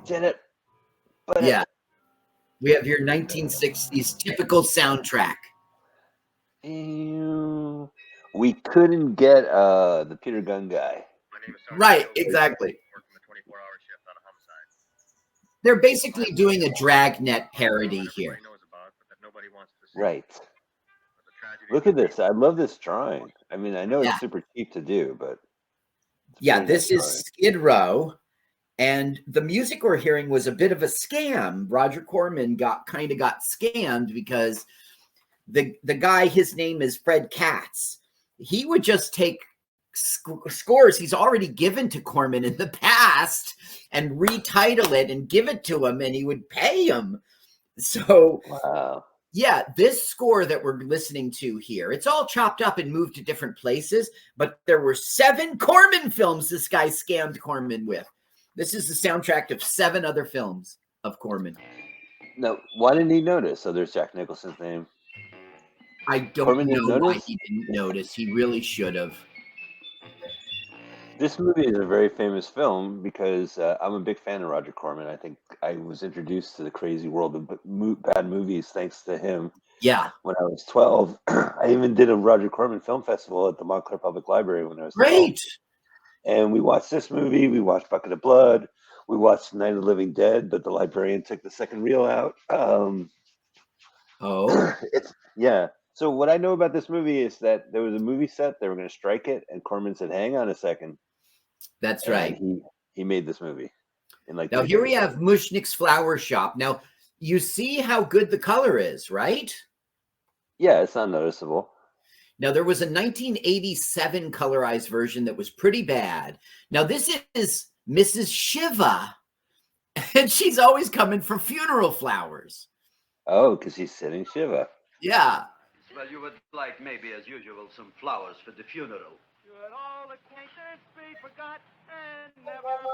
Janet, but Yeah. We have your 1960s typical soundtrack. we couldn't get the Peter Gunn guy. Right, exactly. They're basically doing a Dragnet parody here. Right. Look at this. I love this drawing. I mean, I know Yeah. it's super cheap to do, but Yeah, this is Skid Row. And the music we're hearing was a bit of a scam. Roger Corman got scammed because the guy, his name is Fred Katz. He would just take scores he's already given to Corman in the past and retitle it and give it to him, and he would pay him. So, wow. Yeah, this score that we're listening to here, it's all chopped up and moved to different places, but there were 7 Corman films this guy scammed Corman with. This is the soundtrack of 7 other films of Corman. No, why didn't he notice? So there's Jack Nicholson's name. I don't know why he didn't notice. He really should have. This movie is a very famous film because I'm a big fan of Roger Corman. I think I was introduced to the crazy world of bad movies thanks to him. Yeah. When I was 12, I even did a Roger Corman film festival at the Montclair Public Library when I was 12. Great. And we watched this movie. We watched Bucket of Blood. We watched Night of the Living Dead, but the librarian took the second reel out. Yeah. So what I know about this movie is that there was a movie set. They were going to strike it, and Corman said, "Hang on a second." That's right. He made this movie. Now here we have Mushnick's Flower Shop. Now you see how good the color is, right? Yeah, it's not noticeable. Now, there was a 1987 colorized version that was pretty bad. Now, this is Mrs. Shiva, and she's always coming for funeral flowers. Oh, because he's sitting Shiva. Yeah. Well, you would like, maybe as usual, some flowers for the funeral.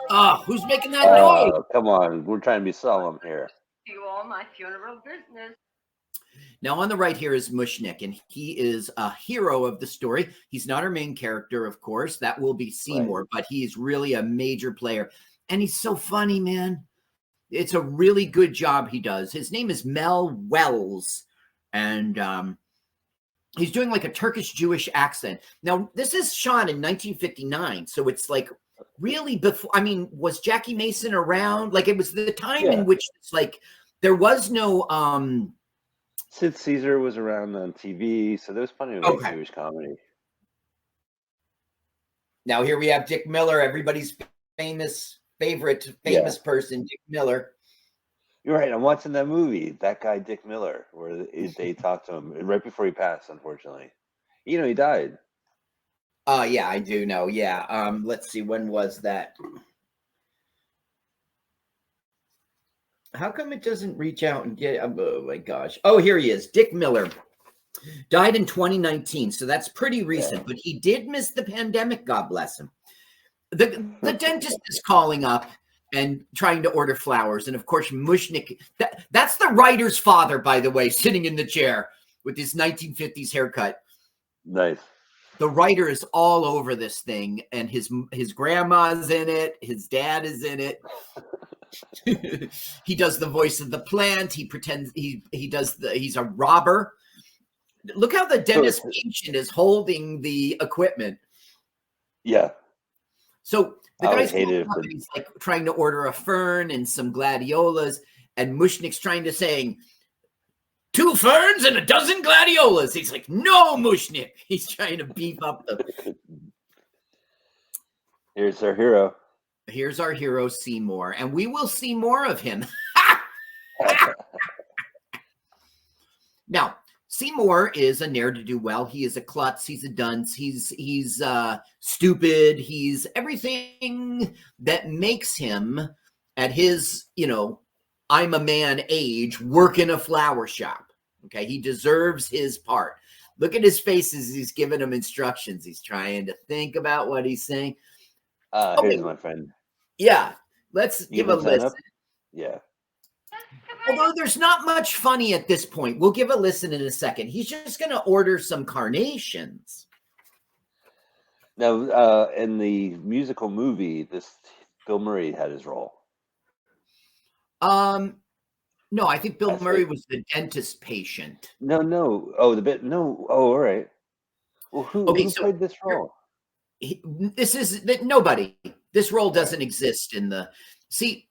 Oh, who's making that noise? Oh, come on. We're trying to be solemn here. You all my funeral business. Now, on the right here is Mushnick, and he is a hero of the story. He's not our main character, of course. That will be Seymour, right. But he's really a major player. And he's so funny, man. It's a really good job he does. His name is Mel Wells, and he's doing like a Turkish-Jewish accent. Now, this is shot in 1959, so it's like really before. I mean, was Jackie Mason around? Like, it was the time in which it's like there was no Sid Caesar was around on TV, so there was plenty of Jewish comedy. Now here we have Dick Miller, everybody's famous person, Dick Miller. You're right. I'm watching that movie, that guy Dick Miller, where they talked to him right before he passed. Unfortunately, he died. Yeah, I do know. Yeah. Let's see. When was that? How come it doesn't reach out and get? Oh my gosh! Oh, here he is. Dick Miller died in 2019, so that's pretty recent. But he did miss the pandemic. God bless him. The dentist is calling up and trying to order flowers, and of course Mushnick. That's the writer's father, by the way, sitting in the chair with his 1950s haircut. Nice. The writer is all over this thing, and his grandma's in it. His dad is in it. He does the voice of the plant. He pretends he's a robber. Look how the dentist patient is holding the equipment. Yeah. So the guy's he's like trying to order a fern and some gladiolas, and Mushnick's trying to say 2 ferns and a dozen gladiolas. He's like, no, Mushnick. He's trying to beef up the. Here's our hero. Here's our hero, Seymour, and we will see more of him. Now, Seymour is a ne'er-do-well. He is a klutz. He's a dunce. He's stupid. He's everything that makes him, at his, I'm a man age, work in a flower shop. Okay, he deserves his part. Look at his face as he's giving him instructions. He's trying to think about what he's saying. Here's my friend. Yeah, let's give a listen. Yeah. Although there's not much funny at this point. We'll give a listen in a second. He's just going to order some carnations. Now, in the musical movie, Bill Murray had his role. No, I think Bill That's Murray it. was the dentist patient. No. Oh, the bit. No. Oh, all right. Well, Okay, who so played this role? this is nobody. This role doesn't exist in the. See,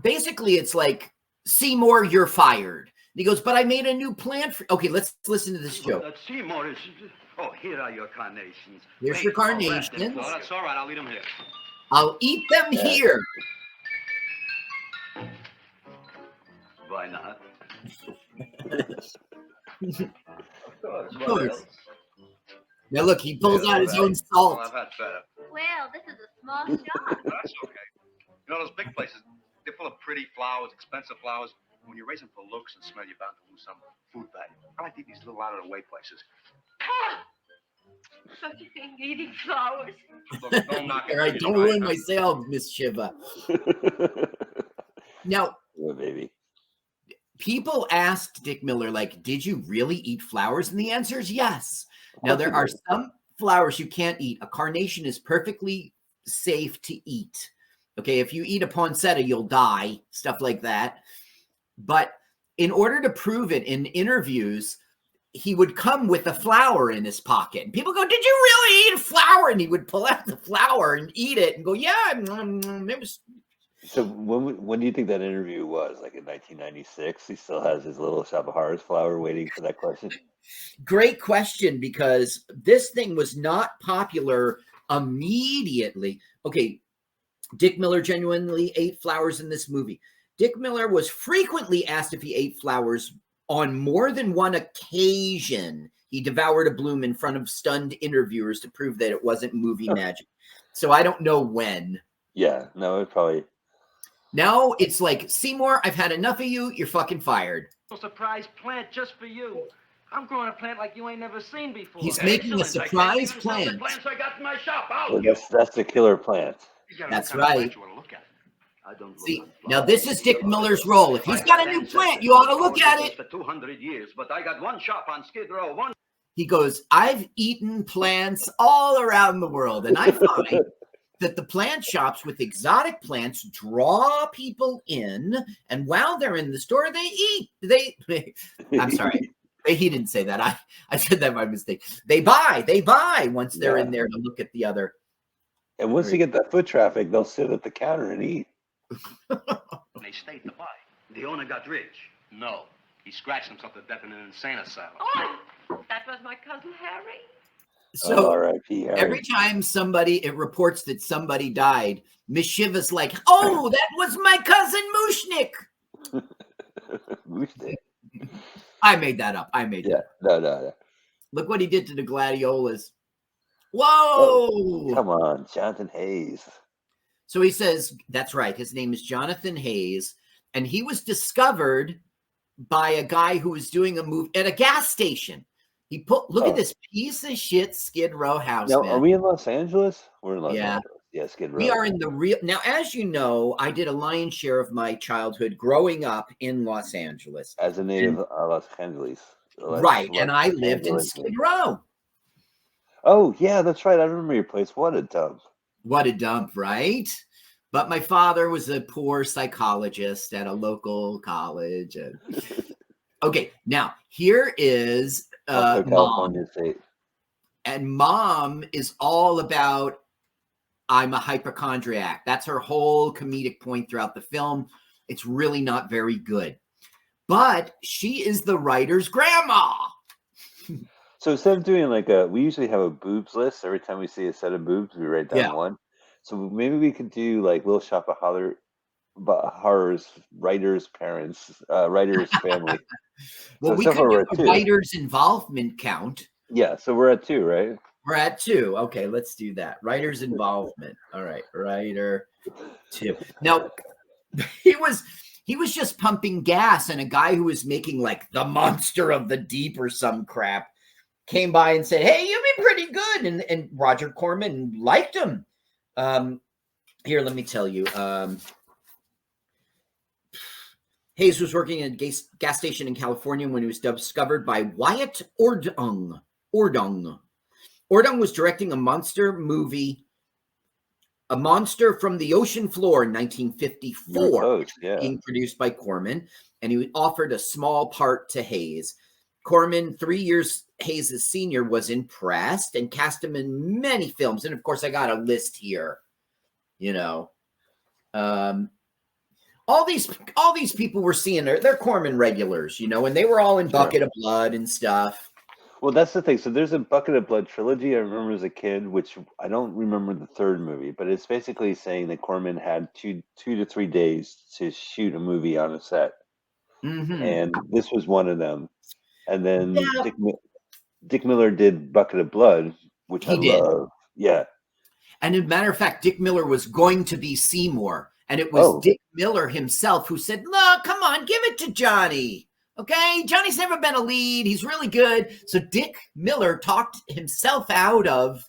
basically, it's like Seymour, you're fired. And he goes, but I made a new plan for. Okay, let's listen to this joke. That Seymour is. Oh, here are your carnations. Here's Wait, your I'll wrap them carnations. for Oh, you. that's all right. I'll eat them here. I'll eat them Yeah. here. Why not? Of course. Of What course. else? Now look, he pulls out his own Well, salt. I've had better. Well, this is a small shop. That's okay. You know, those big places, they're full of pretty flowers, expensive flowers. When you raise them for looks and smell, you're bound to lose some food value. I like to eat these little out-of-the-way places. Such a thing, eating flowers. Look, don't knock it. All right, don't ruin my sale, Miss Shiva. Now, Oh, baby. people asked Dick Miller, like, did you really eat flowers? And the answer is yes. Now, there are some flowers you can't eat. A carnation is perfectly safe to eat. Okay, if you eat a poinsettia, you'll die, stuff like that. But in order to prove it in interviews, he would come with a flower in his pocket. And people go, did you really eat a flower? And he would pull out the flower and eat it and go, yeah, it was. So when do you think that interview was? Like in 1996? He still has his little shop of horrors flower waiting for that question. Great question, because this thing was not popular immediately. Okay, Dick Miller genuinely ate flowers in this movie. Dick Miller was frequently asked if he ate flowers. On more than one occasion, he devoured a bloom in front of stunned interviewers to prove that it wasn't movie magic. So I don't know when. Yeah, no, it probably. Now it's like, Seymour, I've had enough of you. You're fucking fired. A surprise plant just for you. I'm growing a plant like you ain't never seen before. He's making a Excellent. I surprise can't even sell the plant. plants I got in my shop. Out. Well, that's the killer plant. You gotta That's look kind of right. plant you want to look at. I don't look See, on now flowers. this is Dick Miller's role. If he's got a new plant, you ought to look at it. For 200 years, but I got one shop on Skid Row. One. He goes, I've eaten plants all around the world, and I find that the plant shops with exotic plants draw people in, and while they're in the store, they eat. I'm sorry. He didn't say that. I said that by mistake. They buy once they're in there to look at the other. And once you get that foot traffic, they'll sit at the counter and eat. And they stayed to buy. The owner got rich. No. He scratched himself to death in an insane asylum. Oh, that was my cousin Harry. So R.I.P. Harry. every time it reports that somebody died, Miss Shiva's like, oh, that was my cousin Mushnik. I made that up. Yeah, no. Look what he did to the gladiolas. Whoa! Oh, come on, Jonathan Hayes. So he says, that's right. His name is Jonathan Hayes. And he was discovered by a guy who was doing a move at a gas station. Look at this piece of shit Skid Row house. Now, man. are we in Los Angeles? We're in Los Yeah. Angeles. Yeah, Skid Row. We are in the real. Now, as you know, I did a lion's share of my childhood growing up in Los Angeles. As a native Los Angeles. Right. And I lived in Skid Row. Oh, yeah, that's right. I remember your place. What a dump. What a dump, right? But my father was a poor psychologist at a local college. Okay, now here is Also Mom. California State. And Mom is all about, I'm a hypochondriac. That's her whole comedic point throughout the film. It's really not very good. But she is the writer's grandma. So instead of doing we usually have a boobs list. Every time we see a set of boobs, we write down one. So maybe we could do Little Shop of Horrors, writers' parents, writers' family. Well, So we so could far we're do at a 2. writer's involvement count. Yeah, so we're at 2, right? We're at 2. Okay, let's do that. Writer's involvement. All right, writer 2. Now, he was just pumping gas, and a guy who was making the Monster of the Deep or some crap came by and said, hey, you've been pretty good. And Roger Corman liked him. Here, let me tell you. Hayes was working at a gas station in California when he was discovered by Wyatt Ordung. Ordung was directing a monster movie A Monster from the Ocean Floor in 1954, Close, yeah. being produced by Corman, and he offered a small part to Hayes. Corman, 3 years Hayes' senior, was impressed and cast him in many films. And of course, I got a list here. You know, all these people we're seeing they're Corman regulars, you know, and they were all in Bucket of Blood and stuff. Well, that's the thing. So there's a Bucket of Blood trilogy I remember as a kid, which I don't remember the third movie, but it's basically saying that Corman had two to 3 days to shoot a movie on a set. Mm-hmm. And this was one of them. And then Dick Miller did Bucket of Blood, which I love. Yeah. And as a matter of fact, Dick Miller was going to be Seymour. And it was Dick Miller himself who said, look, come on, give it to Johnny. Okay, Johnny's never been a lead. He's really good. So Dick Miller talked himself out of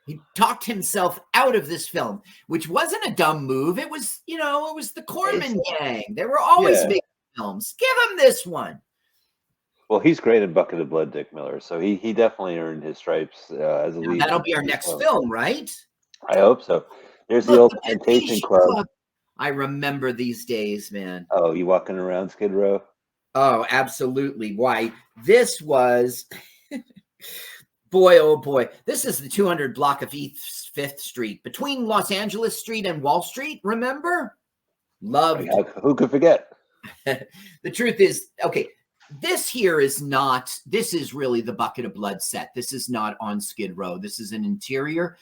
this film, which wasn't a dumb move. It was, you know, it was the Corman gang. They were always making films. Give him this one. Well, he's great in Bucket of Blood, Dick Miller. So he definitely earned his stripes as a lead. That'll be our next film, right? I hope so. There's the old Temptation Club. I remember these days, man. Oh, you walking around Skid Row? Oh, absolutely. Why? This was, boy, oh boy. This is the 200 block of East 5th Street between Los Angeles Street and Wall Street. Remember? Loved. Who could forget? The truth is, okay, this is really the Bucket of Blood set. This is not on Skid Row. This is an interior.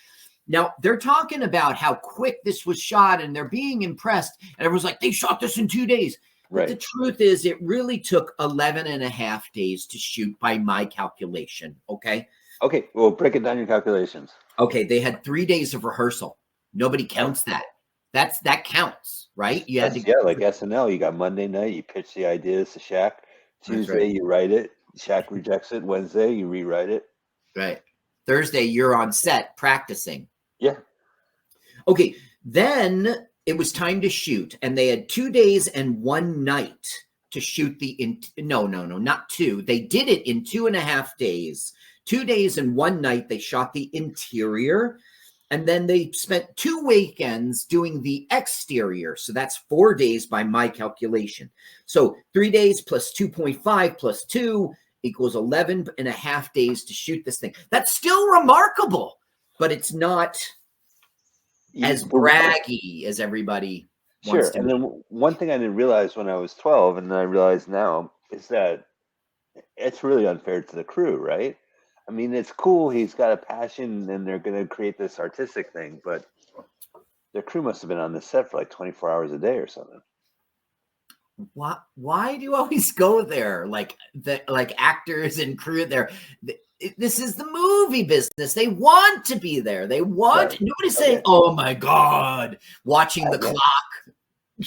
Now, they're talking about how quick this was shot, and they're being impressed. And everyone's like, they shot this in 2 days. Right. But the truth is, it really took 11 and a half days to shoot by my calculation, okay? Okay, well, break it down your calculations. Okay, they had 3 days of rehearsal. Nobody counts that. That counts, right? You had to like SNL. You got Monday night, you pitch the ideas to Shaq. Tuesday, you write it. Shaq rejects it. Wednesday, you rewrite it. Right. Thursday, you're on set practicing. Yeah. Okay, then it was time to shoot, and they had 2 days and 1 night to shoot no, not 2. They did it in 2.5 days. 2 days and 1 night, they shot the interior, and then they spent 2 weekends doing the exterior. So that's 4 days by my calculation. So 3 days plus 2.5 plus 2 equals 11 and a half days to shoot this thing. That's still remarkable, but it's not as braggy as everybody wants to. And then one thing I didn't realize when I was 12, and I realize now, is that it's really unfair to the crew, right? I mean, it's cool. He's got a passion, and they're going to create this artistic thing, but their crew must have been on the set for like 24 hours a day or something. Why do you always go there? Like actors and crew there. This is the movie business. They want to be there. They want. Right. Nobody's saying, "Oh my God," watching the clock.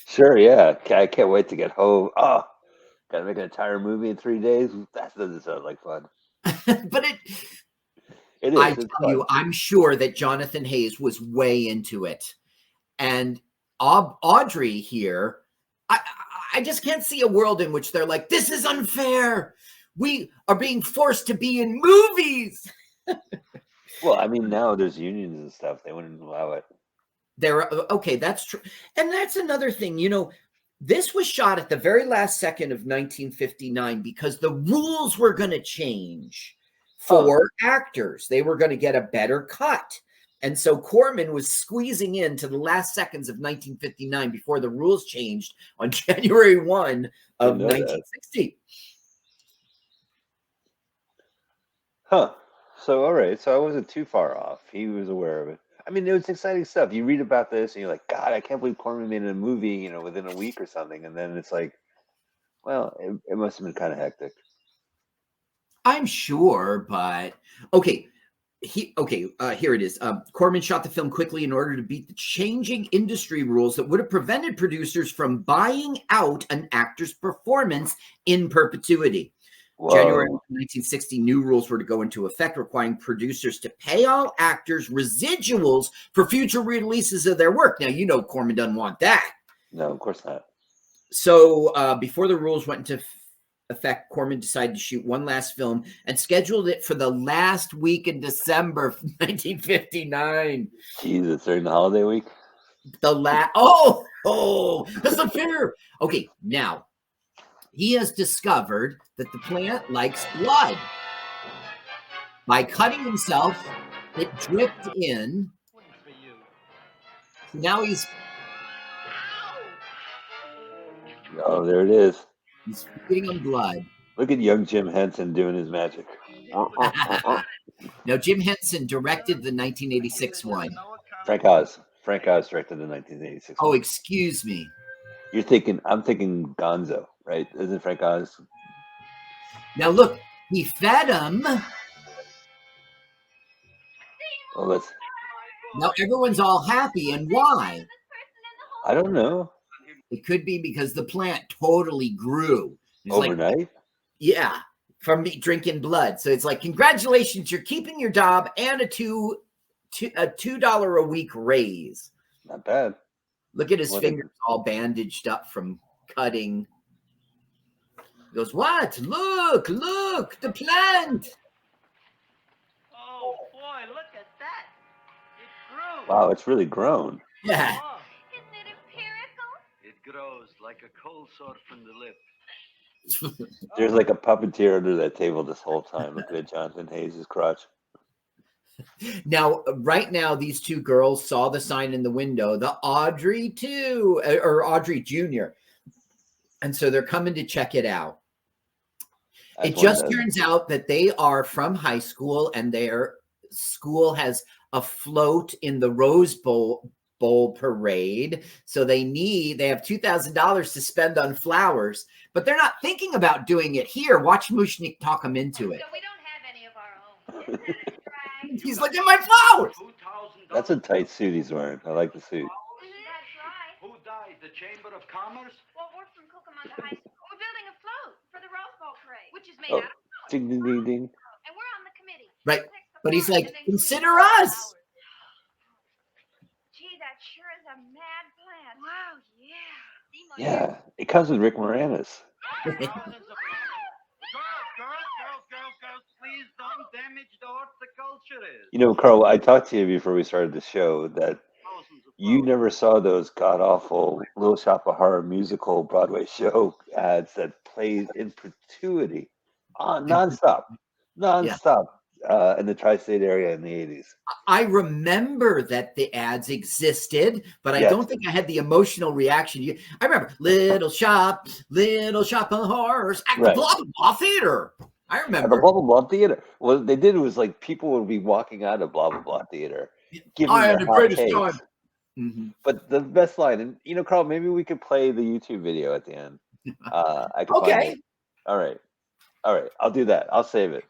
Sure, yeah. I can't wait to get home. Oh, gotta make an entire movie in 3 days. That doesn't sound like fun. But it is. I tell you, I'm sure that Jonathan Hayes was way into it, and Audrey here. I just can't see a world in which they're like, "This is unfair. We are being forced to be in movies." Well, I mean, now there's unions and stuff. They wouldn't allow it. Okay, that's true. And that's another thing. You know, this was shot at the very last second of 1959 because the rules were going to change for actors. They were going to get a better cut. And so Corman was squeezing into the last seconds of 1959 before the rules changed on January 1 of 1960. Huh. So, all right. So I wasn't too far off. He was aware of it. I mean, it was exciting stuff. You read about this and you're like, God, I can't believe Corman made a movie, you know, within a week or something. And then it's like, well, it must have been kind of hectic. I'm sure, but okay. Here it is. Corman shot the film quickly in order to beat the changing industry rules that would have prevented producers from buying out an actor's performance in perpetuity. Whoa. January 1960, new rules were to go into effect, requiring producers to pay all actors residuals for future releases of their work. Now, you know Corman doesn't want that. No, of course not. So before the rules went into effect, Corman decided to shoot one last film and scheduled it for the last week in December 1959. Jesus, during the holiday week. That's the fear. Okay, now he has discovered that the plant likes blood. By cutting himself, it dripped in. Now he's there it is. feeding him blood. Look at young Jim Henson doing his magic. Now, Jim Henson directed the 1986 one. Frank Oz directed the 1986 Oh, one. excuse me. I'm thinking Gonzo, right? Isn't Frank Oz? Now, look, he fed him. Well, Now, everyone's all happy. And why? I don't know. It could be because the plant totally grew. It's Overnight? Yeah, from me drinking blood. So it's like, congratulations, you're keeping your job and a $2 a week raise. Not bad. Look at his fingers all bandaged up from cutting. He goes, what? Look, the plant. Oh, boy, look at that. It grew. Wow, it's really grown. Yeah. Oh, Isn't it empirical? It grows like a cold sore from the lip. There's like a puppeteer under that table this whole time. Look at Jonathan Hayes' crotch. Now, right now, these two girls saw the sign in the window, the Audrey Audrey Jr. And so they're coming to check it out. It just turns out that they are from high school and their school has a float in the Rose Bowl parade. So they have $2,000 to spend on flowers, but they're not thinking about doing it here. Watch Mushnik talk them into it. So we don't have any of our own. Isn't that a drag? He's like, at my flowers. That's a tight suit he's wearing. I like the suit. That's right. Who died? The Chamber of Commerce? Well, we're from Cucamonga High School. We're building a float for the Rose Bowl parade, which is made Oh, out of float. ding, ding, ding, ding. And we're on the committee. Right. We'll fix the But he's float like, and then consider clean the us. flowers. Gee, that sure is a mad plant. Wow, yeah. Yeah, it comes with Rick Moranis. Girls, please don't damage the horticulturist. You know, Carl, I talked to you before we started the show that you never saw those god-awful Little Shop of Horror musical Broadway show ads that played in perpetuity, nonstop, in the tri-state area in the 80s. I remember that the ads existed, but I don't think I had the emotional reaction. I remember Little Shop of Horrors at the blah, blah, blah theater. I remember. At the blah, blah, blah theater. What they did was like people would be walking out of blah, blah, blah theater. I had the greatest time. Mm-hmm. But the best line, and you know, Carl, maybe we could play the YouTube video at the end. I could find it. All right. I'll do that. I'll save it.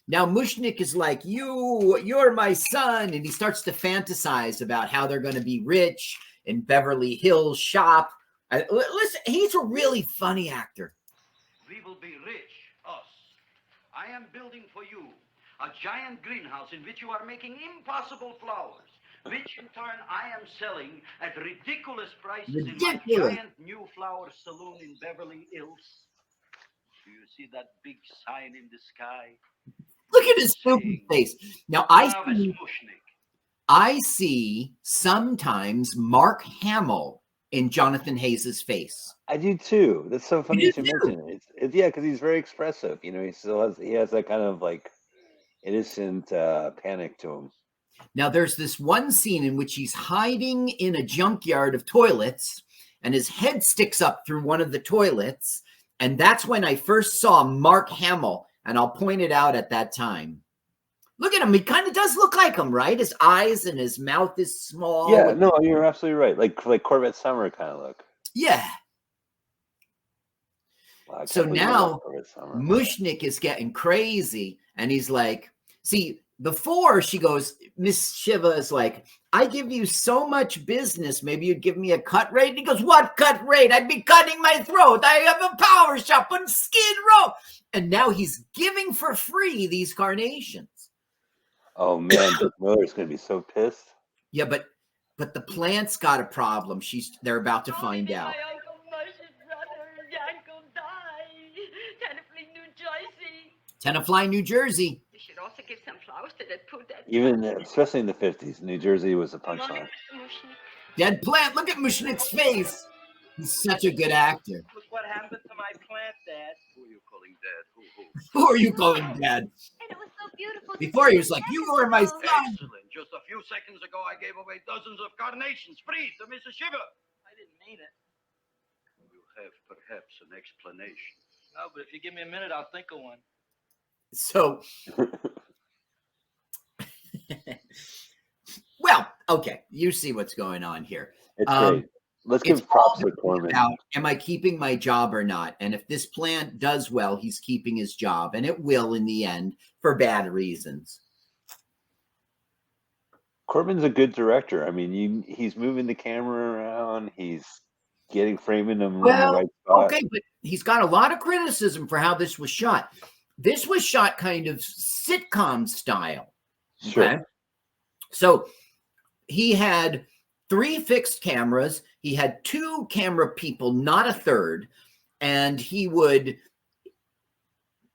Now Mushnik is like, you're my son. And he starts to fantasize about how they're going to be rich in Beverly Hills shop. Listen, he's a really funny actor. We will be rich, us. I am building for you a giant greenhouse in which you are making impossible flowers, which in turn I am selling at ridiculous prices in my giant new flower saloon in Beverly Hills. Do you see that big sign in the sky? Look at his stupid face. Now I see sometimes Mark Hamill in Jonathan Hayes' face. I do too. That's so funny you mention it. Yeah, because he's very expressive. You know, he has that kind of like innocent panic to him. Now there's this one scene in which he's hiding in a junkyard of toilets and his head sticks up through one of the toilets. And that's when I first saw Mark Hamill. And I'll point it out at that time. Look at him. He kind of does look like him, right? His eyes and his mouth is small. Yeah, no, you're absolutely right. Like Corvette Summer kind of look. Yeah. Wow, so now Mushnik is getting crazy. And he's like, see, before she goes, Miss Shiva is like, I give you so much business. Maybe you'd give me a cut rate. And he goes, what cut rate? I'd be cutting my throat. I have a power shop on Skid Row. And now he's giving for free these carnations. Oh man, Miller's gonna be so pissed. Yeah, but the plant's got a problem. They're about to find out. My Uncle Mush's brother, Yanko, died 10 Tenafly, New Jersey. We should also give some flowers to that poor dead. Even especially in the 50s, New Jersey was a Come on, punchline. Mr. Mushnick. Dead plant. Look at Mushnick's face. He's such a good actor. Look what happened to my plant, Dad. Who are you calling Dad? Who? Who are you calling Dad? And it was so beautiful. to Before see he was the like, "You are my dead. son." Excellent. Just a few seconds ago, I gave away dozens of carnations free to Mrs. Shiver. I didn't mean it. You have perhaps an explanation. No, but if you give me a minute, I'll think of one. So, well, okay, you see what's going on here. It's Um, great. Let's It's give props all to Corman. about, am I keeping my job or not? And if this plant does well, he's keeping his job, and it will in the end for bad reasons. Corman's a good director. I mean, he's moving the camera around. He's getting framing them in the Well, right spot. okay, but he's got a lot of criticism for how this was shot. This was shot kind of sitcom style. Sure. Okay? So he had 3 fixed cameras. He had 2 camera people, not a third. And he would,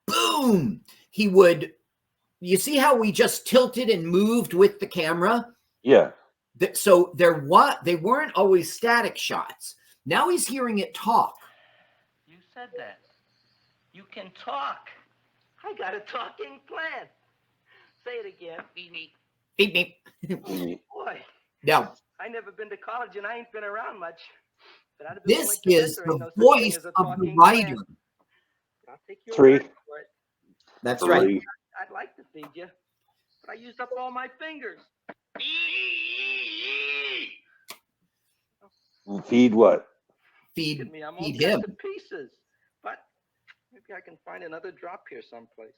boom, he would, you see how we just tilted and moved with the camera? Yeah. So they weren't always static shots. Now he's hearing it talk. You said that. You can talk. I got a talking plant. Say it again. Beep, beep. Mhm. Boy, Now, I never been to college and I ain't been around much. But I'd have been this willing to is bet there ain't the no such thing voice as a of the talking writer. plant. I'll take your 3. word for it. That's Three. right. I'd like to feed you, but I used up all my fingers. Feed what? Feed, Look at me, I'm all feed cut him. to pieces. But maybe I can find another drop here someplace.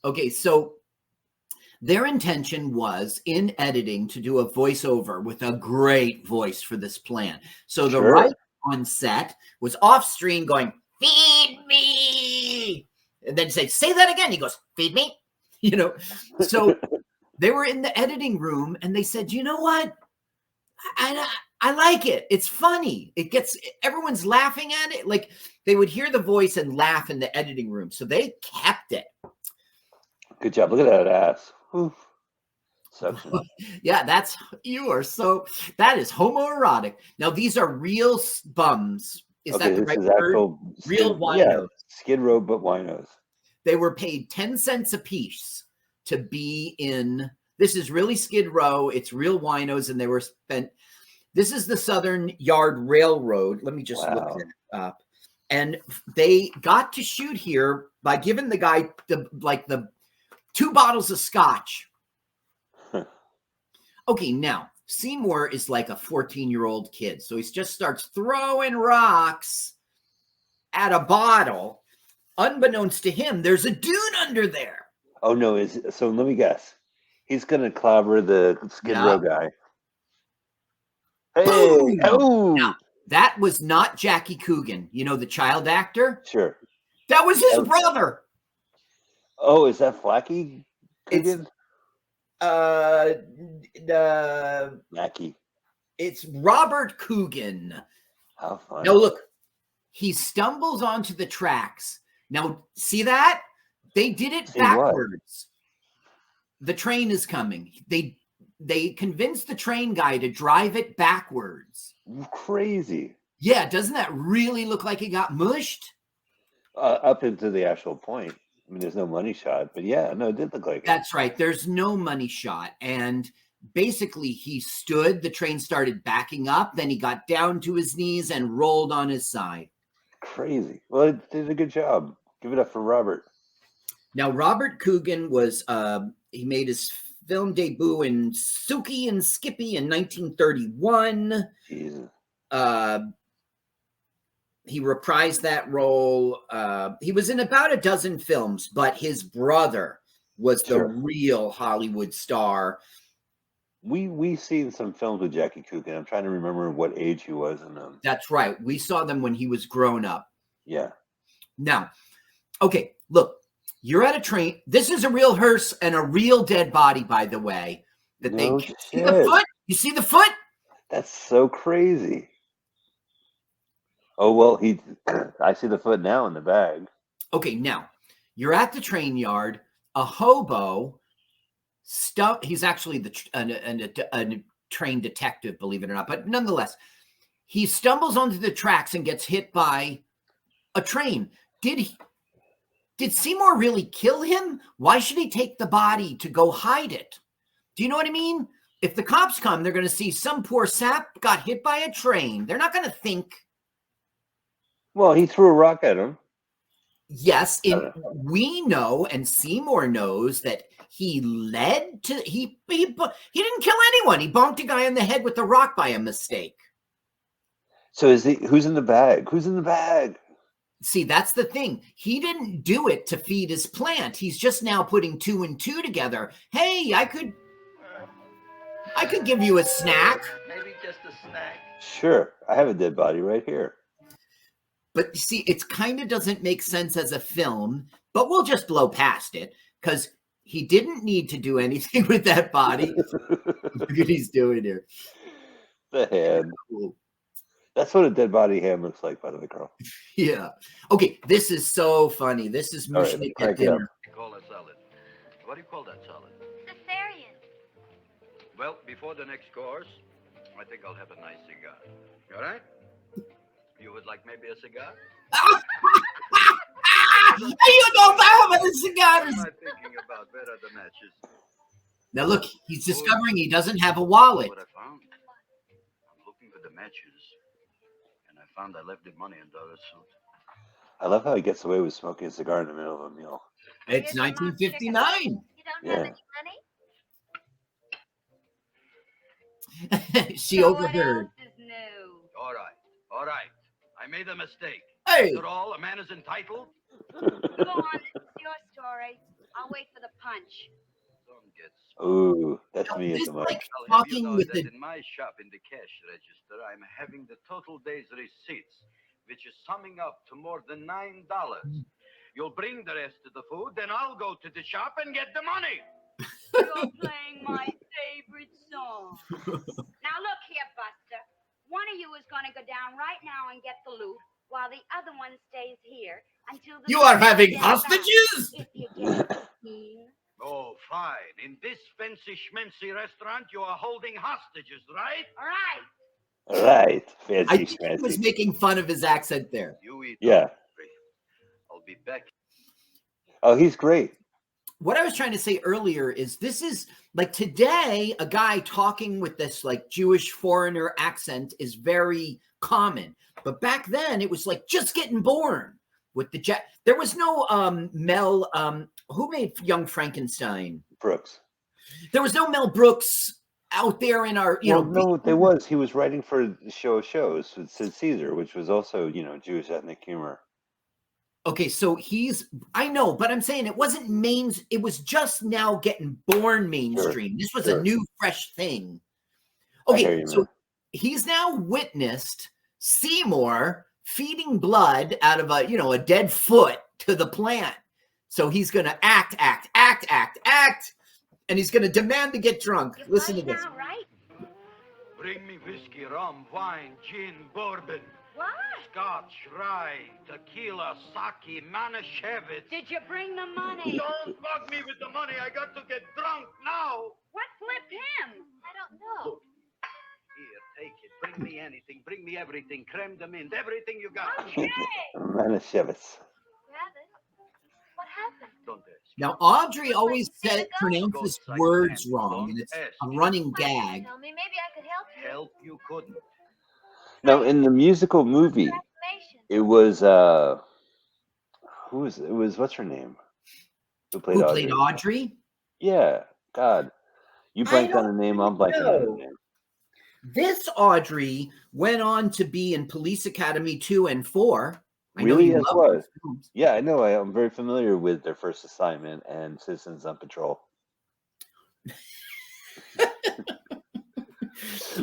Okay, so their intention was in editing to do a voiceover with a great voice for this plan. So the Sure. writer on set was off screen going, "Feed me," and then say that again. He goes, "Feed me," you know. So they were in the editing room and they said, "You know what? I like it. It's funny. It gets everyone's laughing at it. Like they would hear the voice and laugh in the editing room. So they kept it. Good job. Look at that ass. Whew. Suction. Yeah, that is homoerotic. Now these are real bums. Is Okay, that the this right is word? actual Real yeah, winos. Skid Row, but winos. They were paid 10 cents a piece to be in. This is really Skid Row. It's real winos, and they were spent. This is the Southern Yard Railroad. Let me just look Wow. that up. And they got to shoot here by giving the guy the 2 bottles of scotch. Okay, now Seymour is like a 14-year-old kid. So he just starts throwing rocks at a bottle. Unbeknownst to him, there's a dude under there. Oh no! So let me guess. He's gonna clobber the Skid Yeah. Row guy. Hey! Boom! Oh! Now, that was not Jackie Coogan, you know, the child actor. Sure. That was his Oh. brother. Oh, is that Flacky? It's- Coogan? Mackie. It's Robert Coogan. How fun. Now look, he stumbles onto the tracks. Now, see that? They did it See what? backwards. The train is coming. They convinced the train guy to drive it backwards. Crazy. Yeah, doesn't that really look like it got mushed? Up into the actual point. I mean, there's no money shot, but yeah, no, it did look like it. That's right. There's no money shot. And basically, he stood, the train started backing up, then he got down to his knees and rolled on his side. Crazy. Well, it did a good job. Give it up for Robert. Now, Robert Coogan was, he made his film debut in Suki and Skippy in 1931. Jesus. He reprised that role. He was in about a dozen films, but his brother was the Sure. real Hollywood star. We've seen some films with Jackie Coogan. I'm trying to remember what age he was in them. That's right. We saw them when he was grown up. Yeah. Now, okay, look, you're at a train. This is a real hearse and a real dead body, by the way. That No they see the shit. foot. You see the foot? That's so crazy. Oh well, I see the foot now in the bag. Okay, now You're at the train yard. A hobo he's actually a trained detective, believe it or not, but nonetheless, he stumbles onto the tracks and gets hit by a train. Did Seymour really kill him? Why should he take the body to go hide it? Do you know what I mean? If the cops come, they're going to see some poor sap got hit by a train. They're not going to think. Well, he threw a rock at him. Yes, we know, and Seymour knows that he didn't kill anyone. He bonked a guy on the head with a rock by a mistake. So who's in the bag? Who's in the bag? See, that's the thing. He didn't do it to feed his plant. He's just now putting 2 and 2 together. Hey, I could give you a snack. Maybe just a snack. Sure. I have a dead body right here. But see, it kind of doesn't make sense as a film, but we'll just blow past it because he didn't need to do anything with that body. Look what he's doing here. The hand. Cool. That's what a dead body hand looks like, by the way, girl. Yeah. Okay, this is so funny. This is Mushnik at dinner. Call a salad. What do you call that salad? Caesarean. Well, before the next course, I think I'll have a nice cigar. All right? You would like maybe a cigar? You don't know about the cigars. I'm thinking about where are the matches. Now look, he's discovering he doesn't have a wallet. What I found? I'm looking for the matches, and I found I left the money in Dora's suit. I love how he gets away with smoking a cigar in the middle of a meal. It's 1959. You don't have any money? She So overheard. What else is new? All right. I made a mistake. Hey, After all, a man is entitled. Go on, it's your story. I'll wait for the punch. Don't get Ooh, that's no, me at this the is moment. like I'll have you talking know with that the. in my shop in the cash register, I'm having the total day's receipts, which is summing up to more than $9. You'll bring the rest of the food, then I'll go to the shop and get the money. You're playing my favorite song. Now look here, Buster. One of you is going to go down right now and get the loot, while the other one stays here until the. You are having gets back. hostages? If you get me. Oh, fine. In this fancy schmancy restaurant, you are holding hostages, right? All right. All right. I Fancy think he was schmancy. making fun of his accent there. You eat. Yeah. I'll be back. Oh, he's great. What I was trying to say earlier is this is like today, a guy talking with this like Jewish foreigner accent is very common. But back then it was like just getting born with the there was no Mel who made Young Frankenstein? Brooks. There was no Mel Brooks out there in our, No, there was. He was writing for the show of shows with Sid Caesar, which was also, Jewish ethnic humor. Okay, so I know, but I'm saying it wasn't it was just now getting born mainstream. This was a new, fresh thing. Okay, so he's now witnessed Seymour feeding blood out of a dead foot to the plant. So he's going to act, and he's going to demand to get drunk. Listen to this. Now, right? Bring me whiskey, rum, wine, gin, bourbon, What? scotch, rye, tequila, sake, manischewitz. Did you bring the money? Don't bug me with the money. I got to get drunk now. What flipped him? I don't know. Here, take it. Bring me anything. Bring me everything. Creme de mint. Everything you got. Okay. Manischewitz. What happened? Don't ask. Now, Audrey always pronounces words wrong, and it's a running gag. Tell me, maybe I could help you. Help you couldn't. Now, in the musical movie, Information. it was what's her name? Who played Who Audrey? played Audrey? Yeah, God, you blanked on the name. I'm blanking on the know. name. This Audrey went on to be in Police Academy 2 and 4. I know Really? you Yes, love was. those films. Yeah, I know. I'm very familiar with Their First Assignment and Citizens on Patrol.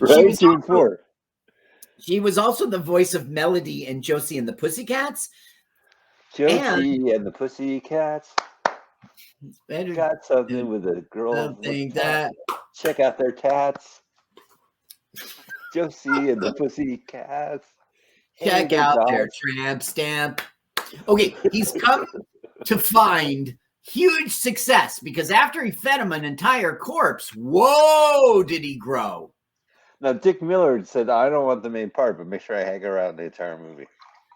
Right, 2 and 4. She was also the voice of Melody in Josie and the Pussycats. Josie and the Pussycats got something with a girl. Something that Check out their tats. Josie and the Pussycats. check Hey, out dogs. their tramp stamp. Okay, he's come. to find huge success because after he fed him an entire corpse, whoa, did he grow. Now, Dick Miller said, I don't want the main part, but make sure I hang around the entire movie.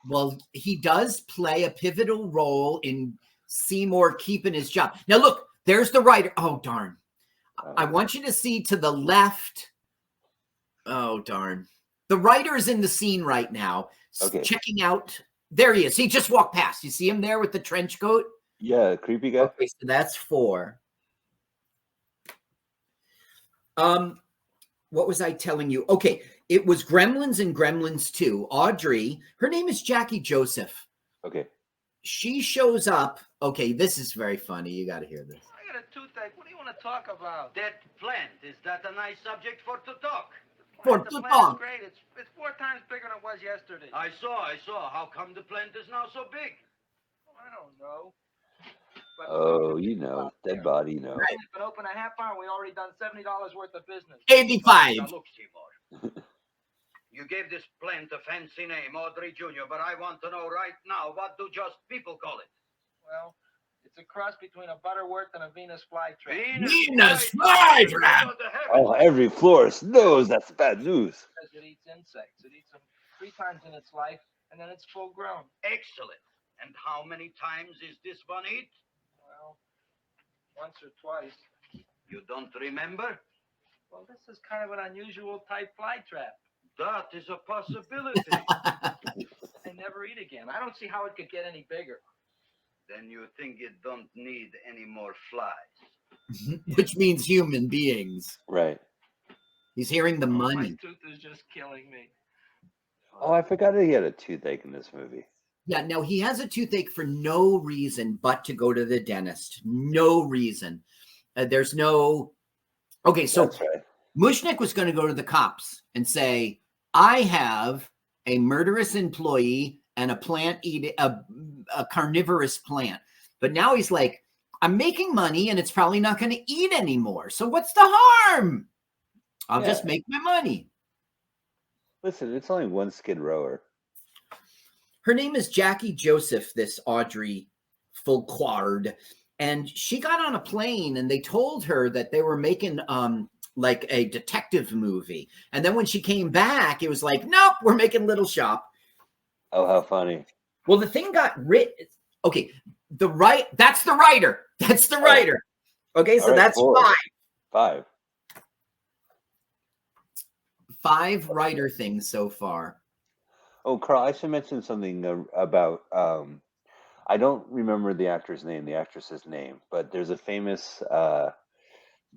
Well, he does play a pivotal role in Seymour keeping his job. Now, look, there's the writer. Oh, darn. I want you to see to the left. Oh, darn. The writer is in the scene right now, checking out. There he is. He just walked past. You see him there with the trench coat? Yeah, creepy guy. Okay, so that's 4. What was I telling you? Okay, it was Gremlins and Gremlins 2. Audrey, her name is Jackie Joseph. Okay. She shows up. Okay, this is very funny. You got to hear this. I got a toothache. What do you want to talk about? That plant, is that a nice subject for to talk? For The to plant's talk. great. It's 4 times bigger than it was yesterday. I saw. How come the plant is now so big? Oh, I don't know. But Oh, you know, dead body, you know. Right. It's been open a half hour. We already done $70 worth of business. 85. Now look, Seymour. You gave this plant a fancy name, Audrey Jr., but I want to know right now, what do just people call it? Well, it's a cross between a Butterworth and a Venus flytrap. Venus flytrap. Oh, every florist knows that's bad news. Because it eats insects. It eats them 3 times in its life, and then it's full grown. Excellent. And how many times is this one eat? Well, once or twice. You don't remember? Well, this is kind of an unusual type flytrap. That is a possibility. They never eat again. I don't see how it could get any bigger. Then you think it don't need any more flies. Which means human beings. Right. He's hearing the My money. tooth is just killing me. Oh, I forgot he had a toothache in this movie. Yeah, no, he has a toothache for no reason but to go to the dentist. No reason. There's no. Okay, so That's right. Mushnick was going to go to the cops and say, I have a murderous employee and a plant eating a carnivorous plant. But now he's like, I'm making money and it's probably not going to eat anymore. So what's the harm? I'll just make my money. Listen, it's only one Skid Rower. Her name is Jackie Joseph, this Audrey Fulquard. And she got on a plane and they told her that they were making like a detective movie. And then when she came back, it was like, nope, we're making Little Shop. Oh, how funny. Well, the thing got written. Okay, that's the writer. That's the writer. Okay, so All right, that's 4. 5. 5. 5 writer things so far. Oh, Carl, I should mention something about. I don't remember the actor's name, the actress's name, but there's a famous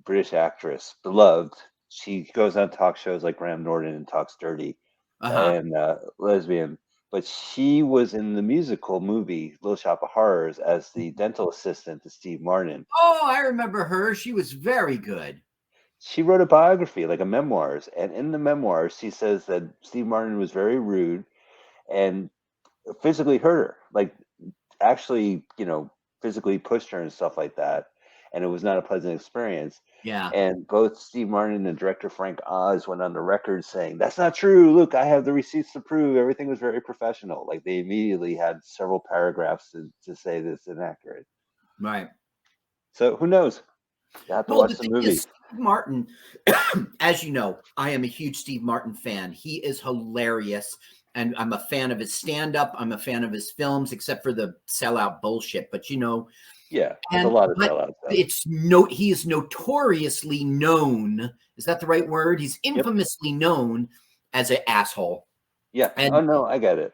British actress, beloved. She goes on talk shows like Graham Norton and talks dirty and lesbian. But she was in the musical movie Little Shop of Horrors as the dental assistant to Steve Martin. Oh, I remember her. She was very good. She wrote a biography, like a memoirs, and in the memoirs, she says that Steve Martin was very rude and physically hurt her, like actually, physically pushed her and stuff like that. And it was not a pleasant experience. Yeah. And both Steve Martin and director Frank Oz went on the record saying, that's not true. Look, I have the receipts to prove everything was very professional. Like they immediately had several paragraphs to say this inaccurate. Right. So who knows? You have to watch the movie. Steve Martin, as you know, I am a huge Steve Martin fan. He is hilarious. And I'm a fan of his stand-up. I'm a fan of his films, except for the sellout bullshit. But yeah, there's a lot of sellout stuff. He is notoriously known. Is that the right word? He's infamously known as an asshole. Yeah. Oh no, I get it.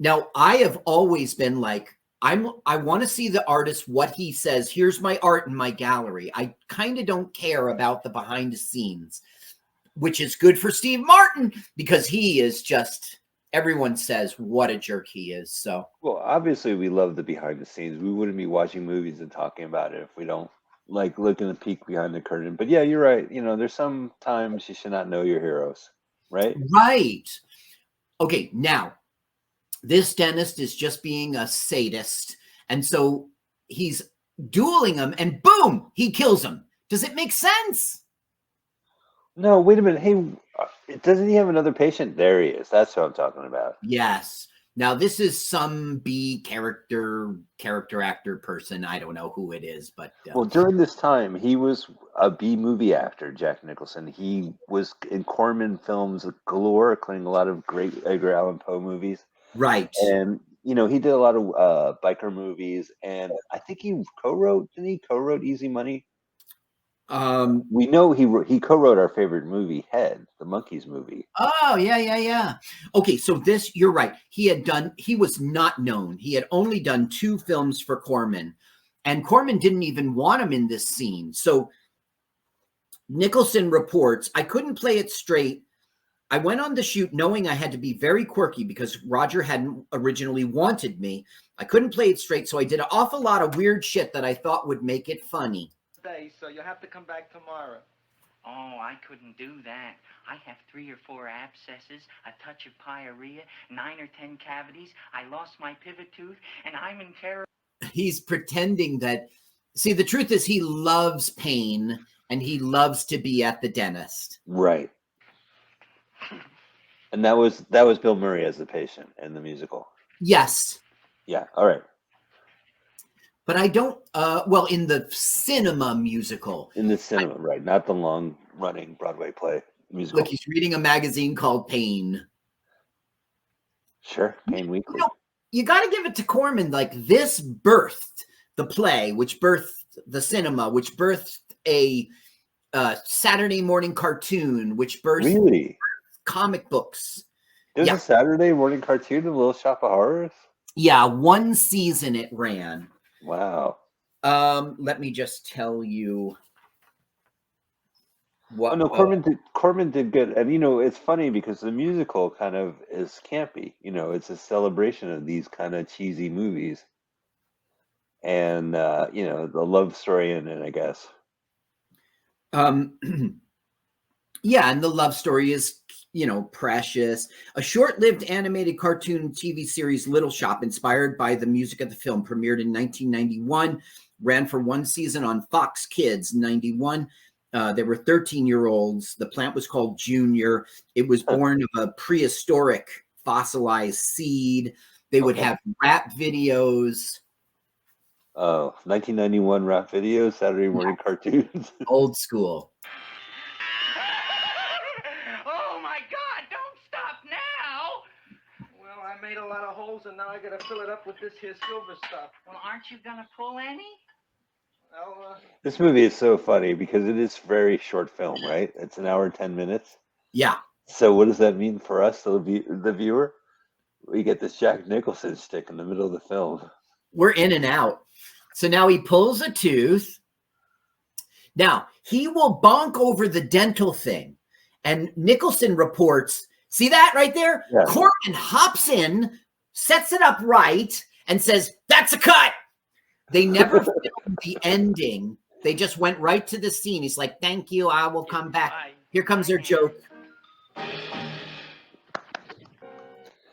Now I have always been like, I want to see the artist, what he says. Here's my art in my gallery. I kind of don't care about the behind the scenes, which is good for Steve Martin because he is just. Everyone says what a jerk he is. So, well, obviously we love the behind the scenes. We wouldn't be watching movies and talking about it if we don't like looking a peek behind the curtain. But yeah, you're right. There's some times you should not know your heroes, right? Right. Okay. Now, this dentist is just being a sadist, and so he's dueling him, and boom, he kills him. Does it make sense? No, wait a minute. Hey, doesn't he have another patient? There he is. That's what I'm talking about. Yes. Now, this is some B character actor person. I don't know who it is, but well, during this time, he was a B movie actor, Jack Nicholson. He was in Corman films galore, including a lot of great Edgar Allan Poe movies. right. And he did a lot of biker movies, and I think he co-wrote. Didn't he co-wrote Easy Money? We know he co-wrote our favorite movie, Head, the Monkees movie. Oh, yeah. Okay, so this, you're right. He was not known. He had only done 2 films for Corman, and Corman didn't even want him in this scene. So Nicholson reports, I couldn't play it straight. I went on the shoot knowing I had to be very quirky because Roger hadn't originally wanted me. I couldn't play it straight, so I did an awful lot of weird shit that I thought would make it funny. So you'll have to come back tomorrow. Oh, I couldn't do that. I have 3 or 4 abscesses, a touch of pyorrhea, 9 or 10 cavities. I lost my pivot tooth, and I'm in terror. He's pretending that. See, the truth is he loves pain and he loves to be at the dentist. Right. And that was Bill Murray as the patient in the musical. Yes. Yeah. All right. But I don't, well, in the cinema musical. In the cinema, right. Not the long-running Broadway play musical. Look, he's reading a magazine called Pain. Sure, Pain Weekly. You got to give it to Corman. Like, this birthed the play, which birthed the cinema, which birthed a Saturday morning cartoon, which birthed comic books. There's a Saturday morning cartoon of Little Shop of Horrors? Yeah, 1 season it ran. Wow. Let me just tell you what. Oh no, Corman did good, and it's funny because the musical kind of is campy. It's a celebration of these kind of cheesy movies, and the love story in it, I guess. Yeah, and the love story is precious. A short-lived animated cartoon TV series, Little Shop, inspired by the music of the film, premiered in 1991, ran for 1 season on Fox Kids, 91. There were 13-year-olds. The plant was called Junior. It was born of a prehistoric fossilized seed. They would have rap videos. Oh, 1991 rap videos, Saturday morning cartoons. Old school. I made a lot of holes, and now I gotta fill it up with this here silver stuff. Well, aren't you gonna pull any? Well, This movie is so funny because it is very short film, right? It's 1 hour and 10 minutes. Yeah. So what does that mean for us, the viewer? We get this Jack Nicholson stick in the middle of the film. We're in and out. So now he pulls a tooth. Now, he will bonk over the dental thing. And Nicholson reports, see that right there? Yeah. Corman hops in, sets it up right, and says, that's a cut. They never filmed the ending. They just went right to the scene. He's like, thank you. I will come back. Here comes their joke.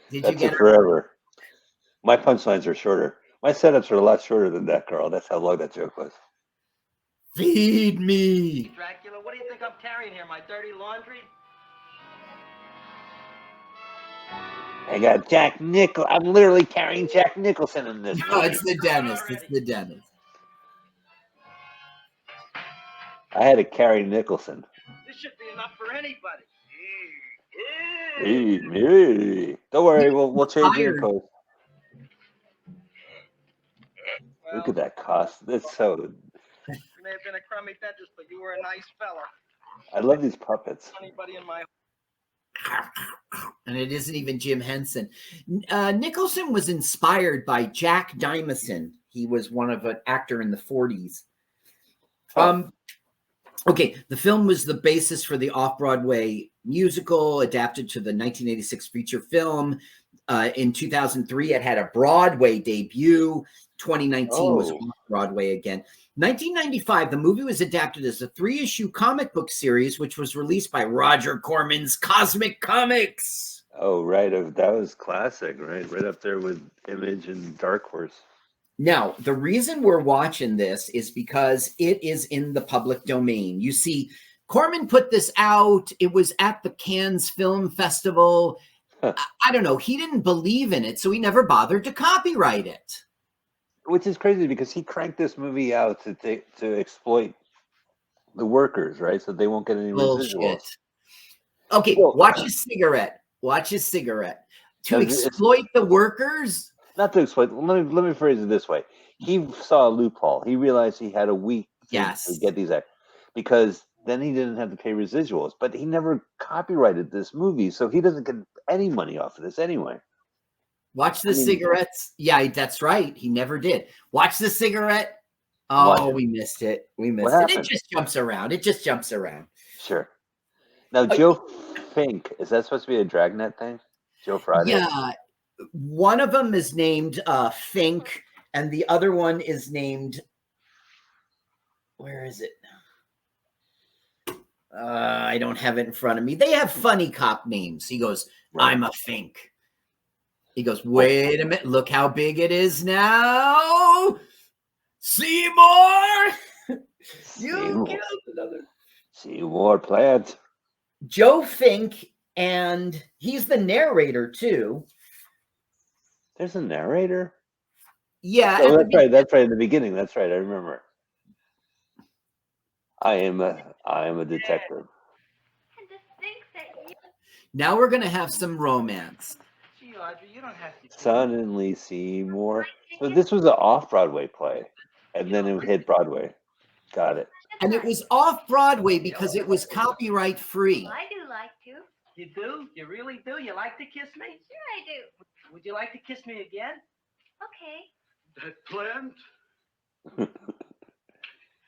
Did you get it? Forever. My punchlines are shorter. My setups are a lot shorter than that, Carl. That's how long that joke was. Feed me. Dracula, what do you think I'm carrying here? My dirty laundry? I got Jack Nicholson. I'm literally carrying Jack Nicholson in this. No, it's the dentist. It's the dentist. I had to carry Nicholson. This should be enough for anybody. Don't worry, we'll change your post. Well, look at that cost. That's so. You may have been a crummy dentist, but you were a nice fella. I love these puppets. Anybody in my. And it isn't even Jim Henson. Nicholson was inspired by Jack Dimison. He was one of an actor in the 40s. Okay, the film was the basis for the off-Broadway musical adapted to the 1986 feature film. In 2003, it had a Broadway debut. 2019 was off-Broadway again. 1995, the movie was adapted as a 3-issue comic book series, which was released by Roger Corman's Cosmic Comics. Oh, right. That was classic, right? Right up there with Image and Dark Horse. Now, the reason we're watching this is because it is in the public domain. You see, Corman put this out. It was at the Cannes Film Festival. I don't know. He didn't believe in it, so he never bothered to copyright it. Which is crazy because he cranked this movie out to exploit the workers, right? So they won't get any Bullshit. residuals. Okay, Well, watch his cigarette. Watch his cigarette. To No, exploit the workers? Not to exploit. Let me phrase it this way. He saw a loophole. He realized he had a week to get these acts because then he didn't have to pay residuals. But he never copyrighted this movie, so he doesn't get any money off of this anyway. Watch the cigarettes. Yeah, that's right. He never did. Watch the cigarette. Oh, we missed it. We missed it. It just jumps around. It just jumps around. Sure. Now, Joe Fink, is that supposed to be a Dragnet thing? Joe Friday? Yeah. One of them is named Fink, and the other one is named, where is it? I don't have it in front of me. They have funny cop names. He goes, I'm a Fink. He goes, wait a minute. Look how big it is now. Seymour. You killed another. Seymour Plant. Joe Fink, and he's the narrator too. There's a narrator? Yeah. Oh, that's right. That's right. In the beginning. That's right. I remember. I am a detective. Now we're going to have some romance. Gee, Audrey, you don't have to. Suddenly Seymour. So this was an off-Broadway play, and then it hit Broadway. Got it. And it was off-Broadway because it was copyright free. I do like to. You do? You really do? You like to kiss me? Sure I do. Would you like to kiss me again? Okay. That plant?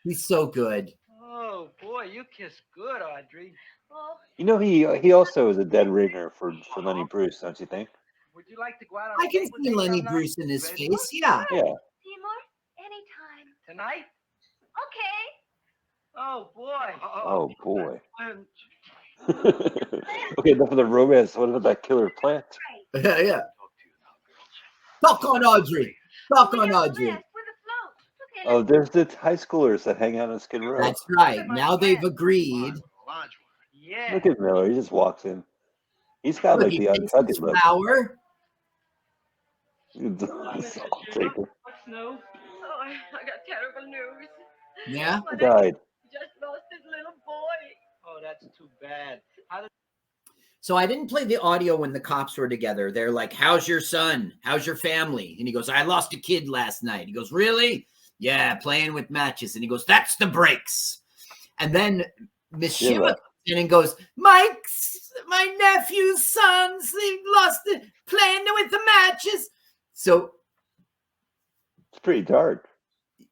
He's so good. Oh, boy, you kiss good, Audrey. Well, You know, he also is a dead ringer for Lenny Bruce, don't you think? Would you like to go out on I a can date with see me Lenny sometime? Bruce in his Ready? face. Yeah. Yeah. Seymour, anytime. Tonight? Okay. Oh, boy. Oh boy. Plant. Okay, enough of the romance. What about that killer plant? Yeah. Talk on Audrey. Talk on Audrey. With a float. Okay. Oh, there's the high schoolers that hang out on Skid Row. That's right. Now they've agreed. Yeah. Look at Miller. He just walks in. He's got Look, like he the takes his Untucked look. flower. I'll take it. What's new? Oh, I got terrible news. Yeah. He died. Just lost his little boy. Oh, that's too bad. So I didn't play the audio when the cops were together. They're like, how's your son? How's your family? And he goes, I lost a kid last night. He goes, really? Yeah, playing with matches. And he goes, that's the breaks. And then Miss Shiva comes in and goes, my nephew's sons, they lost it playing with the matches. So It's pretty dark.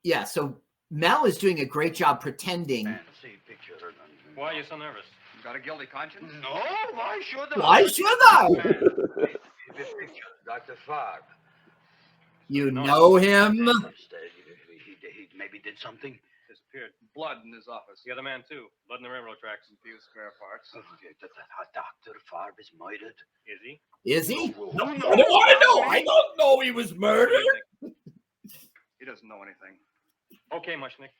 yeah, so Mel is doing a great job pretending. Fancy picture. Why are you so nervous? You got a guilty conscience? No, why should I? Why should I? The picture, Dr. Farb. You know him? He maybe did something. Disappeared. Blood in his office. The other man, too. Blood in the railroad tracks and few spare parts. Dr. Farb is murdered. Is he? Is he? No, I don't know he was murdered. He doesn't know anything. Okay, Mushnick.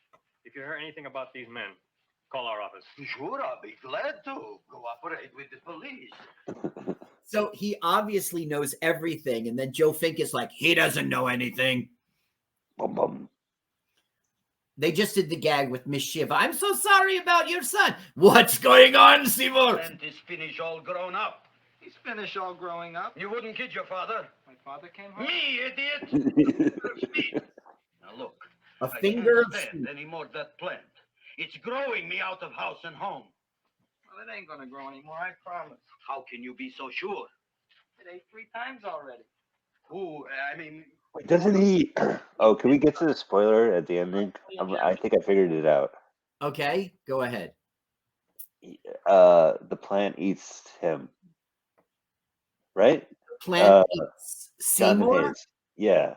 If you hear anything about these men, call our office. Sure, I'll be glad to cooperate with the police. So he obviously knows everything. And then Joe Fink is like, he doesn't know anything. Bum, bum. They just did the gag with Miss Shiva. I'm so sorry about your son. What's going on, Seymour? And is finished all grown up. He's finished all growing up. You wouldn't kid your father. My father came home. Me, idiot. Now look. A I finger can't of stand any more of that plant. It's growing me out of house and home. Well, it ain't gonna grow anymore, I promise. How can you be so sure? It ate 3 times already. Who, I mean... Wait, doesn't he? Oh, can we get to the spoiler at the ending? I think I figured it out. Okay, go ahead. The plant eats him. Right? Plant eats Jonathan Seymour? Hayes. Yeah.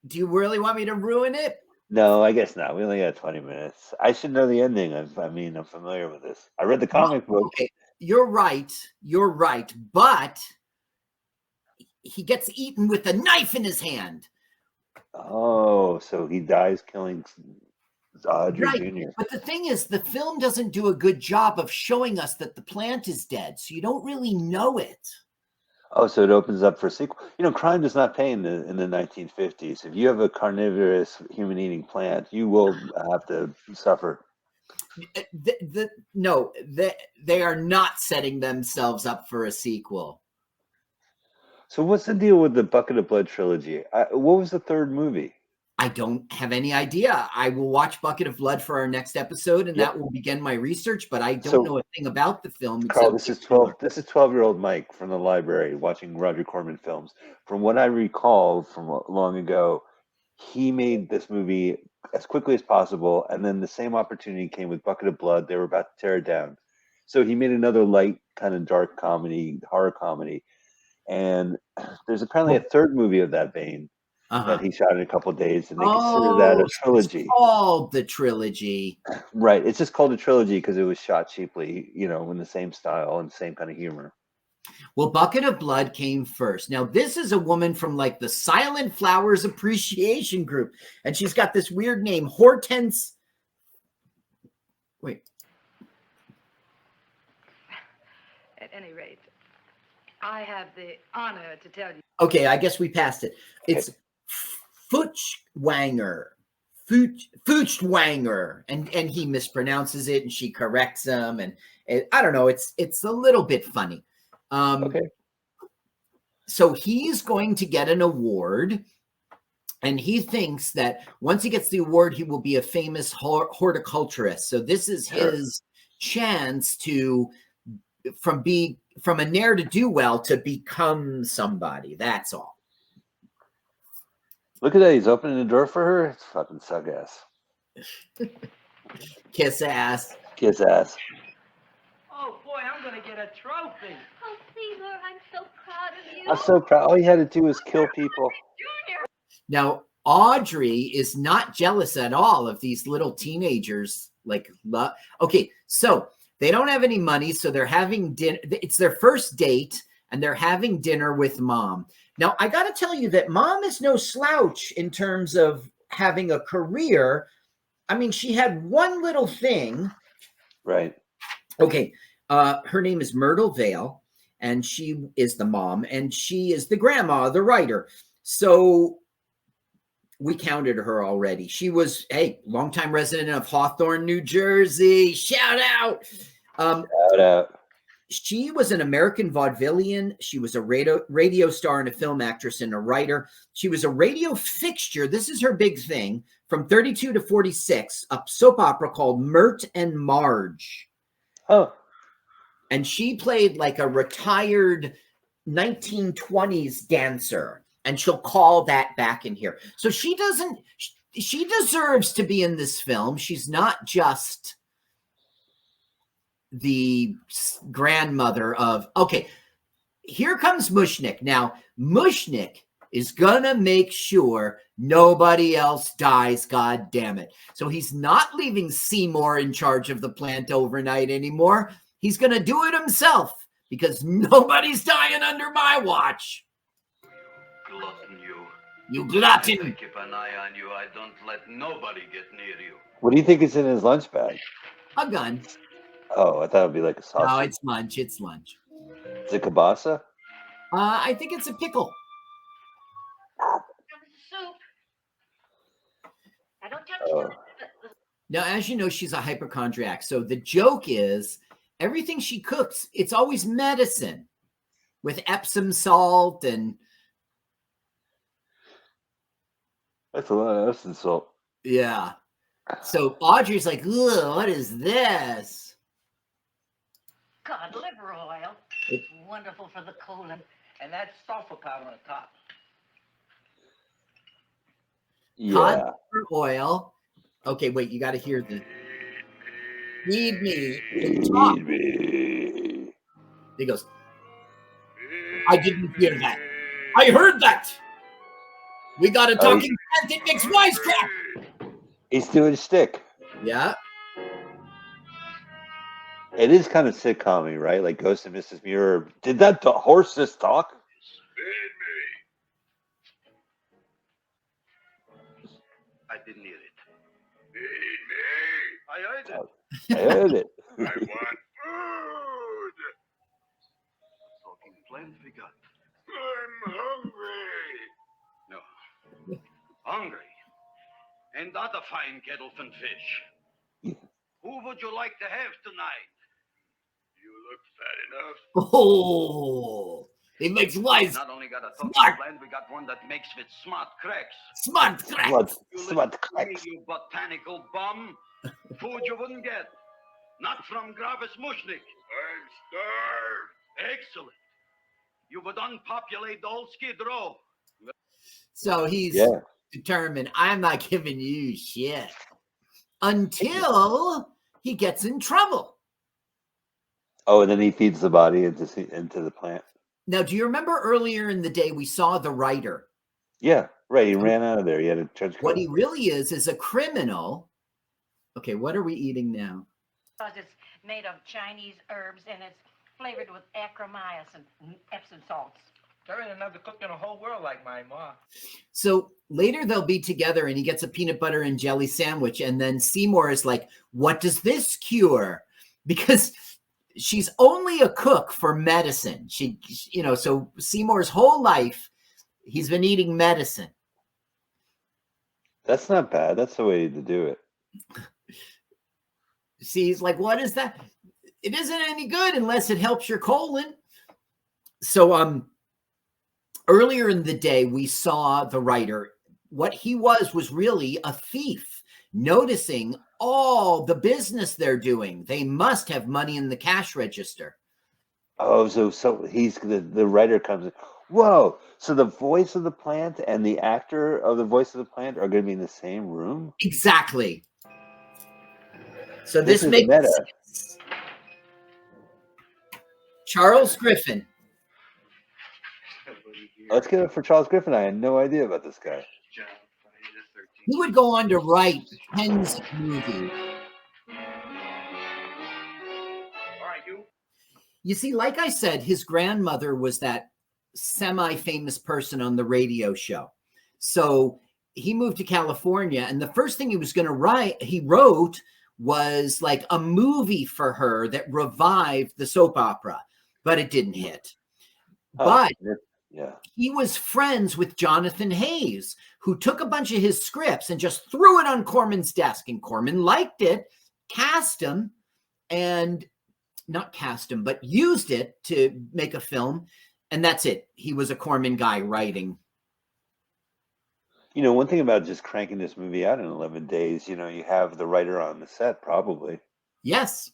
Do you really want me to ruin it? No, I guess not. We only got 20 minutes. I should know the ending. I'm familiar with this. I read the comic book. Okay, you're right. You're right. But he gets eaten with a knife in his hand. Oh, so he dies killing It's Audrey Right. Jr. But the thing is, the film doesn't do a good job of showing us that the plant is dead, so you don't really know it. Oh, so it opens up for a sequel. You know, crime does not pay in the 1950s. If you have a carnivorous human-eating plant, you will have to suffer. No, they are not setting themselves up for a sequel. So what's the deal with the Bucket of Blood trilogy? What was the third movie? I don't have any idea. I will watch Bucket of Blood for our next episode, and Yep. that will begin my research. But I don't So- know a thing about the film. Carl, except this is 12. This is 12-year-old Mike from the library watching Roger Corman films. From what I recall from long ago, he made this movie as quickly as possible, and then the same opportunity came with Bucket of Blood. They were about to tear it down, so he made another light, kind of dark comedy, horror comedy. And there's apparently a third movie of that vein that he shot in a couple of days, and they consider that a trilogy. It's called the trilogy. Right. It's just called a trilogy because it was shot cheaply, you know, in the same style and same kind of humor. Well, Bucket of Blood came first. Now, this is a woman from like the Silent Flowers Appreciation Group, and she's got this weird name, Hortense. Wait. At any rate, I have the honor to tell you. Okay, I guess we passed it. It's Feuchtwanger. Feuchtwanger. And he mispronounces it and she corrects him. And I don't know, it's a little bit funny. Okay. So he's going to get an award. And he thinks that once he gets the award, he will be a famous horticulturist. So this is his chance to, from a ne'er-do-well to become somebody. That's all. Look at that. He's opening the door for her. It's fucking suck ass. Kiss ass. Kiss ass. Oh, boy, I'm going to get a trophy. Oh, Caesar, I'm so proud of you. I'm so proud. All he had to do was kill people. Now, Audrey is not jealous at all of these little teenagers. Okay, so they don't have any money, so they're having dinner. It's their first date, and they're having dinner with mom. Now, I got to tell you that mom is no slouch in terms of having a career. I mean, she had one little thing. Right. Okay. Her name is Myrtle Vale, and she is the mom, and she is the grandma, the writer. So we counted her already. She was, longtime resident of Hawthorne, New Jersey. Shout out. Shout out. She was an American vaudevillian. She was a radio star and a film actress and a writer. She was a radio fixture. This is her big thing. From 32 to 46, a soap opera called Mert and Marge. Oh. And she played like a retired 1920s dancer. And she'll call that back in here. So she deserves to be in this film. She's not just the grandmother of, okay, here comes Mushnick. Now, Mushnick is gonna make sure nobody else dies, god damn it. So he's not leaving Seymour in charge of the plant overnight anymore. He's gonna do it himself because nobody's dying under my watch. Glutton, you. You glutton. I keep an eye on you. I don't let nobody get near you. What do you think is in his lunch bag? A gun. Oh, I thought it would be like a sausage. No, it's lunch. It's lunch. Is it kielbasa? I think it's a pickle. Soup. Now don't touch Oh. the Now, as you know, she's a hypochondriac. So the joke is everything she cooks, it's always medicine with Epsom salt and. That's a lot of Epsom salt. Yeah. So Audrey's like, ugh, what is this? Cod liver oil. It- Wonderful for the colon. And that's sulfur powder on the top. Yeah. Cod liver oil. Okay, wait, you got to hear the. Feed me. Talk. Feed me. He goes, I didn't hear that. I heard that. We got a talking plant that makes wisecrack. He's doing shtick. Yeah. It is kind of sitcom-y, right? Like Ghost and Mrs. Muir. Did that horse just talk? I didn't hear it. Feed me. I heard it. I heard it. I want food. Talking plant we got. I'm hungry. No. Hungry. And not a fine kettleton fish. Who would you like to have tonight? You look fat enough. Oh, he makes wise. Not only got a talking Smart. plant, we got one that makes with smart cracks. Smart crack. Smart, You smart listen to me, cracks. you botanical bum. Food you wouldn't get. Not from Gravis Mushnik. I'm starved. Excellent. You would unpopulate the whole Skid Row. So he's Yeah. determined, I'm not giving you shit until he gets in trouble. Oh, and then he feeds the body into the plant. Now, do you remember earlier in the day we saw the writer? Yeah, right. He ran out of there. He had a trench coat. What he really is a criminal. Okay, what are we eating now? Because it's made of Chinese herbs and it's flavored with acromycin and Epsom salts. There ain't another cook in the whole world like my ma. So later they'll be together and he gets a peanut butter and jelly sandwich. And then Seymour is like, what does this cure? Because she's only a cook for medicine. So Seymour's whole life, he's been eating medicine. That's not bad. That's the way to do it. See, he's like, what is that? It isn't any good unless it helps your colon. So earlier in the day, we saw the writer. What he was really a thief, noticing all the business they're doing. They must have money in the cash register. Oh, so he's the writer comes in. Whoa! So the voice of the plant and the actor of the voice of the plant are going to be in the same room? Exactly. So This this is makes meta. sense. Charles Griffin. Let's get it for Charles Griffin. I had no idea about this guy. He would go on to write Ken's movie. All right, you. You see, like I said, his grandmother was that semi-famous person on the radio show. So he moved to California, and the first thing he was going to write, he wrote, was like a movie for her that revived the soap opera, but it didn't hit. But yeah, he was friends with Jonathan Hayes, who took a bunch of his scripts and just threw it on Corman's desk, and Corman liked it, cast him, and not cast him, but used it to make a film. And that's it. He was a Corman guy writing. You know, one thing about just cranking this movie out in 11 days, you have the writer on the set, probably. Yes.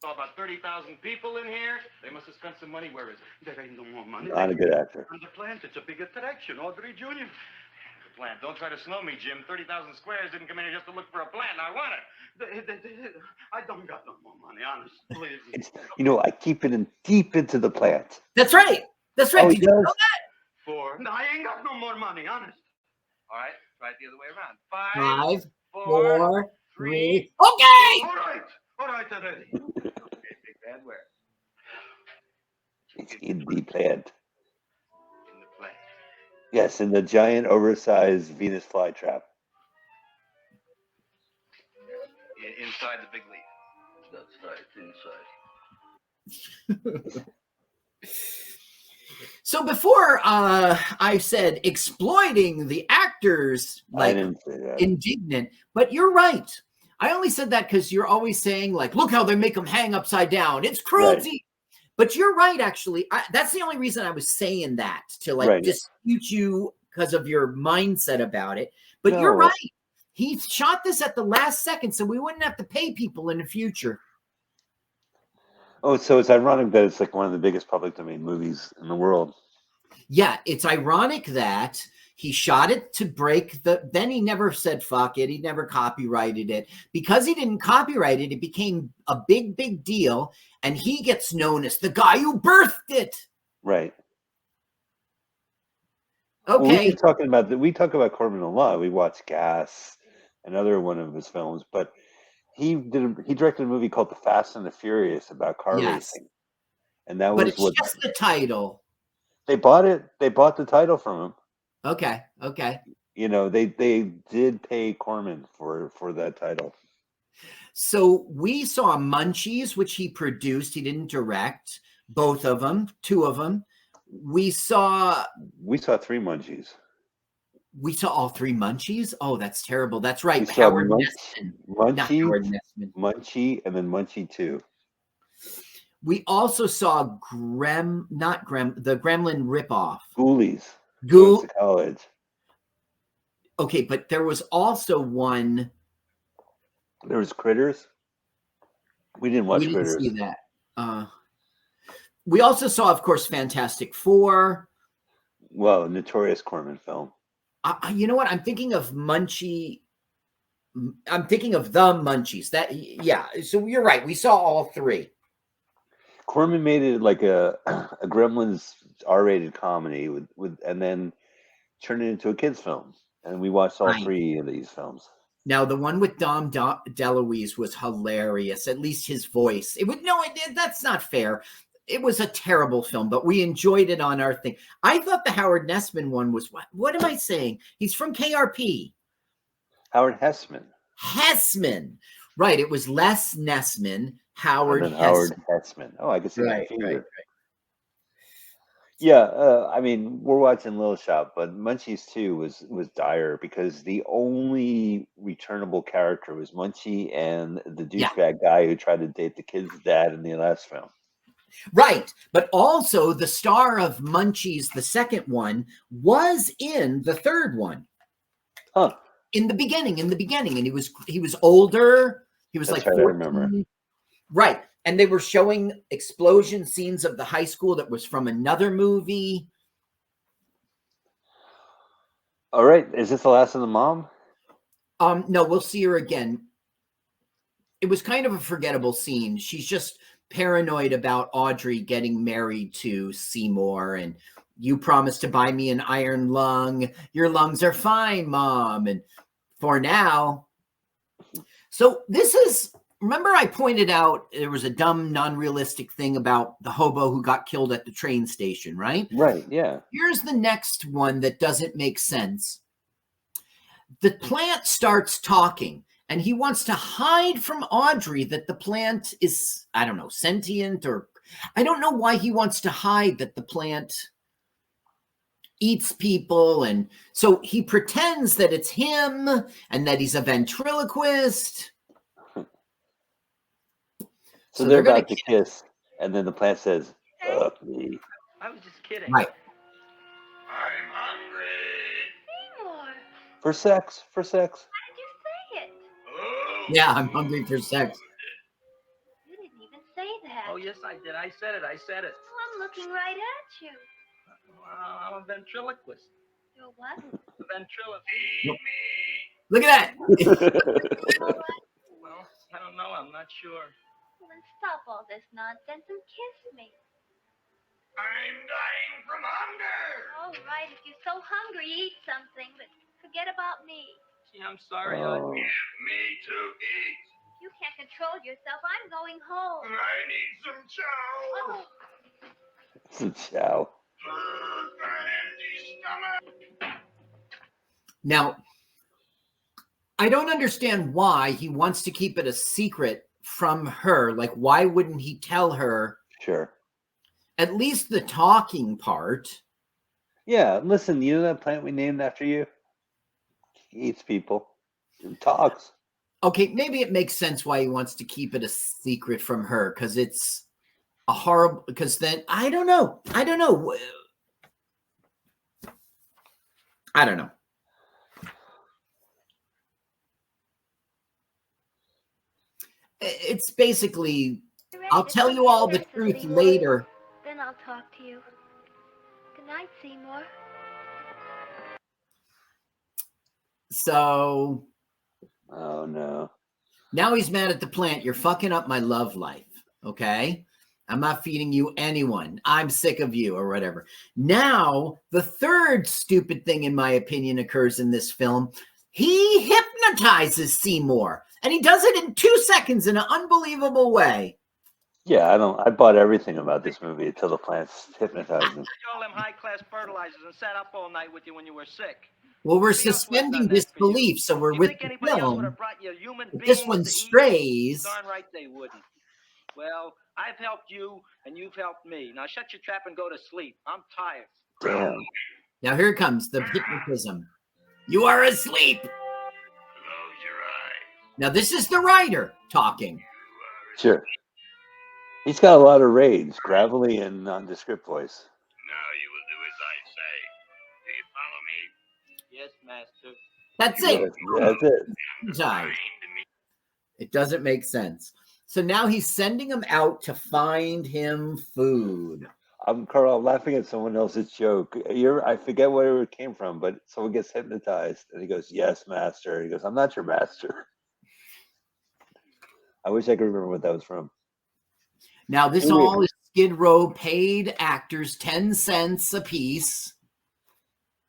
About 30,000 people in here. They must have spent some money. Where is it? There ain't no more money. Not a good actor. On the plant, it's a big attraction. Audrey Jr. The plant. Don't try to slow me, Jim. 30,000 squares didn't come in here just to look for a plant. I want it. I don't got no more money, honest. Please. I keep it in deep into the plant. That's right. That's right. Oh, Did he you does? know that? No, I ain't got no more money, honest. All right, try it the other way around. 5, 4, 3. All Okay. right, already. Okay, big bad where? It's in the plant. In the plant. Yes, in the giant, oversized Venus flytrap. Inside the big leaf. That's right, inside. So before I said exploiting the actors, I like didn't say that. indignant, but you're right. I only said that because you're always saying, like, look how they make them hang upside down. It's cruelty. Right. But you're right, actually. That's the only reason I was saying that, to like dispute you because of your mindset about it. But you're right. He shot this at the last second, so we wouldn't have to pay people in the future. Oh, so it's ironic that it's like one of the biggest public domain movies in the world. Yeah, it's ironic that he shot it to break then he never said fuck it. He never copyrighted it. Because he didn't copyright it, it became a big, big deal. And he gets known as the guy who birthed it. Right. Okay. Well, we talk about Corman a lot. We watch Gas, another one of his films, but he directed a movie called The Fast and the Furious about car racing. And that was just the title. They bought it. They bought the title from him. Okay. And You know, they did pay Corman for that title. So we saw Munchies, which he produced. He didn't direct. Both of them, two of them. We saw 3 Munchies. We saw all 3 Munchies. Oh, that's terrible. That's right. We saw Howard Nessman. Not Howard Munchie, Nessman. Munchie, and then Munchie 2. We also saw the Gremlin ripoff. Ghoulies. Ghoul. Went to college. Okay, but there was also one. There was Critters. We didn't watch Critters. See that. We also saw, of course, Fantastic Four. Well, notorious Corman film. You know what? I'm thinking of Munchie. I'm thinking of the Munchies. Yeah. So you're right. We saw all 3. Corman made it like a Gremlins R-rated comedy with and then turned it into a kids film. And we watched all 3 of these films. Now, the one with Dom DeLuise was hilarious. At least his voice. That's not fair. It was a terrible film, but we enjoyed it on our thing. I thought the Howard Nessman one was what am I saying? He's from KRP. Howard Hessman. Hessman. Right. It was Les Nessman, Howard Hessman. Oh, I can see that. Right. Yeah, I mean, we're watching Little Shop, but Munchies 2 was dire because the only returnable character was Munchie and the douchebag guy who tried to date the kid's dad in the last film. Right. But also the star of Munchies, the second one, was in the third one. Huh. In the beginning. And he was older. He was That's like 14. I remember. Right. And they were showing explosion scenes of the high school that was from another movie. All right. Is this the last of the mom? No, we'll see her again. It was kind of a forgettable scene. She's just paranoid about Audrey getting married to Seymour, and you promised to buy me an iron lung. Your lungs are fine, Mom. And for now. So this is, remember I pointed out there was a dumb, non-realistic thing about the hobo who got killed at the train station, right? Right, yeah. Here's the next one that doesn't make sense. The plant starts talking, and he wants to hide from Audrey that the plant is, I don't know, sentient, or I don't know why he wants to hide that the plant eats people. And so he pretends that it's him and that he's a ventriloquist. So they're about to kiss, and then the plant says, me. I was just kidding. Right. I'm hungry. Seymour, For sex. why did you say it? Oh. Yeah, I'm hungry for sex. You didn't even say that. Oh, yes, I did. I said it. Oh, I'm looking right at you. I'm a ventriloquist. You're what? A ventriloquist. Feed me. Look at that. Well, I don't know. I'm not sure. Well, then stop all this nonsense and kiss me. I'm dying from hunger. All right, if you're so hungry, eat something, but forget about me. Gee, I'm sorry. Oh. Give me to eat. You can't control yourself. I'm going home. I need some chow. Oh, Some chow. An empty stomach. Now, I don't understand why he wants to keep it a secret from her. Like, why wouldn't he tell her Sure. at least the talking part? Yeah, listen, you know that plant we named after you? He eats people. He talks. Okay, maybe it makes sense why he wants to keep it a secret from her, because it's a horrible, because then, I don't know. It's basically, I'll tell you all the truth later. then I'll talk to you. Good night, Seymour. So Oh, no. now he's mad at the plant. You're fucking up my love life. Okay. I'm not feeding you anyone. I'm sick of you, or whatever. Now, the third stupid thing, in my opinion, occurs in this film. He hypnotizes Seymour, and he does it in 2 seconds in an unbelievable way. Yeah, I bought everything about this movie until the plants hypnotized him. Took all them high-class fertilizers and sat up all night with you when you were sick. Well, we're See, us wasn't suspending done that for you. disbelief, so we're You with think the anybody else would film. have brought you human If beings this one to eat? strays, Darn right they wouldn't. Well, I've helped you, and you've helped me. Now shut your trap and go to sleep. I'm tired. Damn. now here it comes, the hypnotism. You are asleep. Close your eyes. Now this is the writer talking. Sure. He's got a lot of rage, gravelly and nondescript voice. Now you will do as I say. Do you follow me? Yes, master. That's Yeah, it. that's it. Hypnotized. Find me. It doesn't make sense. So now he's sending him out to find him food. Carl, I'm laughing at someone else's joke. I forget where it came from, but someone gets hypnotized and he goes, "Yes, master." He goes, "I'm not your master." I wish I could remember what that was from. Now this Ooh. all is Skid Row paid actors 10 cents a piece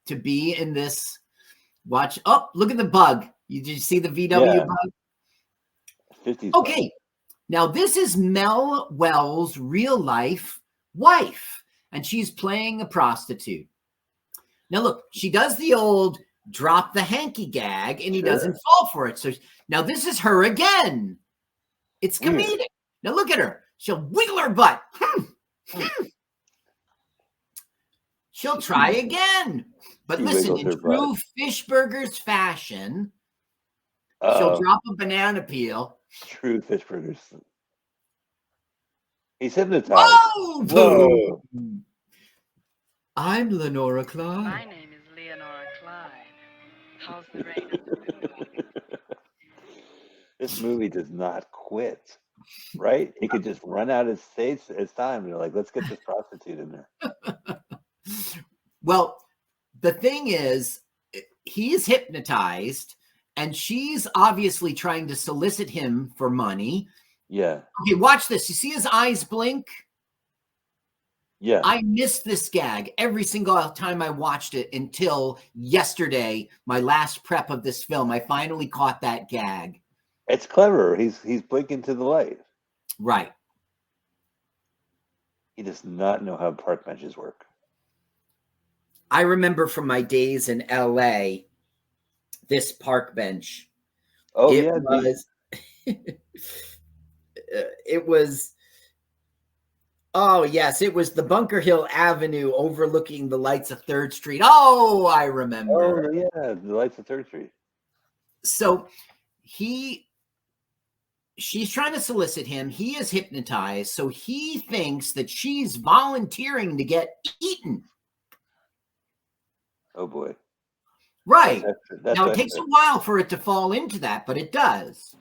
to be in this. Watch. Oh, look at the bug. Did you see the VW Yeah. bug? 50s. Okay. Now this is Mel Wells' real life wife, and she's playing a prostitute. Now look, she does the old drop the hanky gag, and he Sure. doesn't fall for it. So now this is her again. It's Weird. comedic. Now look at her. She'll wiggle her butt. She'll try again. But She listen, wiggles in her true Fishburgers fashion, she'll drop a banana peel. True fish burgers. He's hypnotized. Whoa! Whoa. Boom. I'm Lenora My Clyde. name is Leonora Clyde. How's the rain? This movie does not quit, right? It could just run out of states. It's time. You're like, let's get this prostitute in there. Well, the thing is, he is hypnotized, and she's obviously trying to solicit him for money. Yeah. Okay, watch this. You see his eyes blink? Yeah. I missed this gag every single time I watched it until yesterday, my last prep of this film. I finally caught that gag. It's clever. He's blinking to the light. Right. He does not know how park benches work. I remember from my days in LA, this park bench. Oh, it yeah. was it was oh yes, it was the Bunker Hill Avenue overlooking the lights of 3rd Street. Oh, I remember. Oh, yeah. The lights of 3rd Street. So she's trying to solicit him. He is hypnotized. So he thinks that she's volunteering to get eaten. Oh, boy. Right. That's now, it takes a while for it to fall into that, but it does.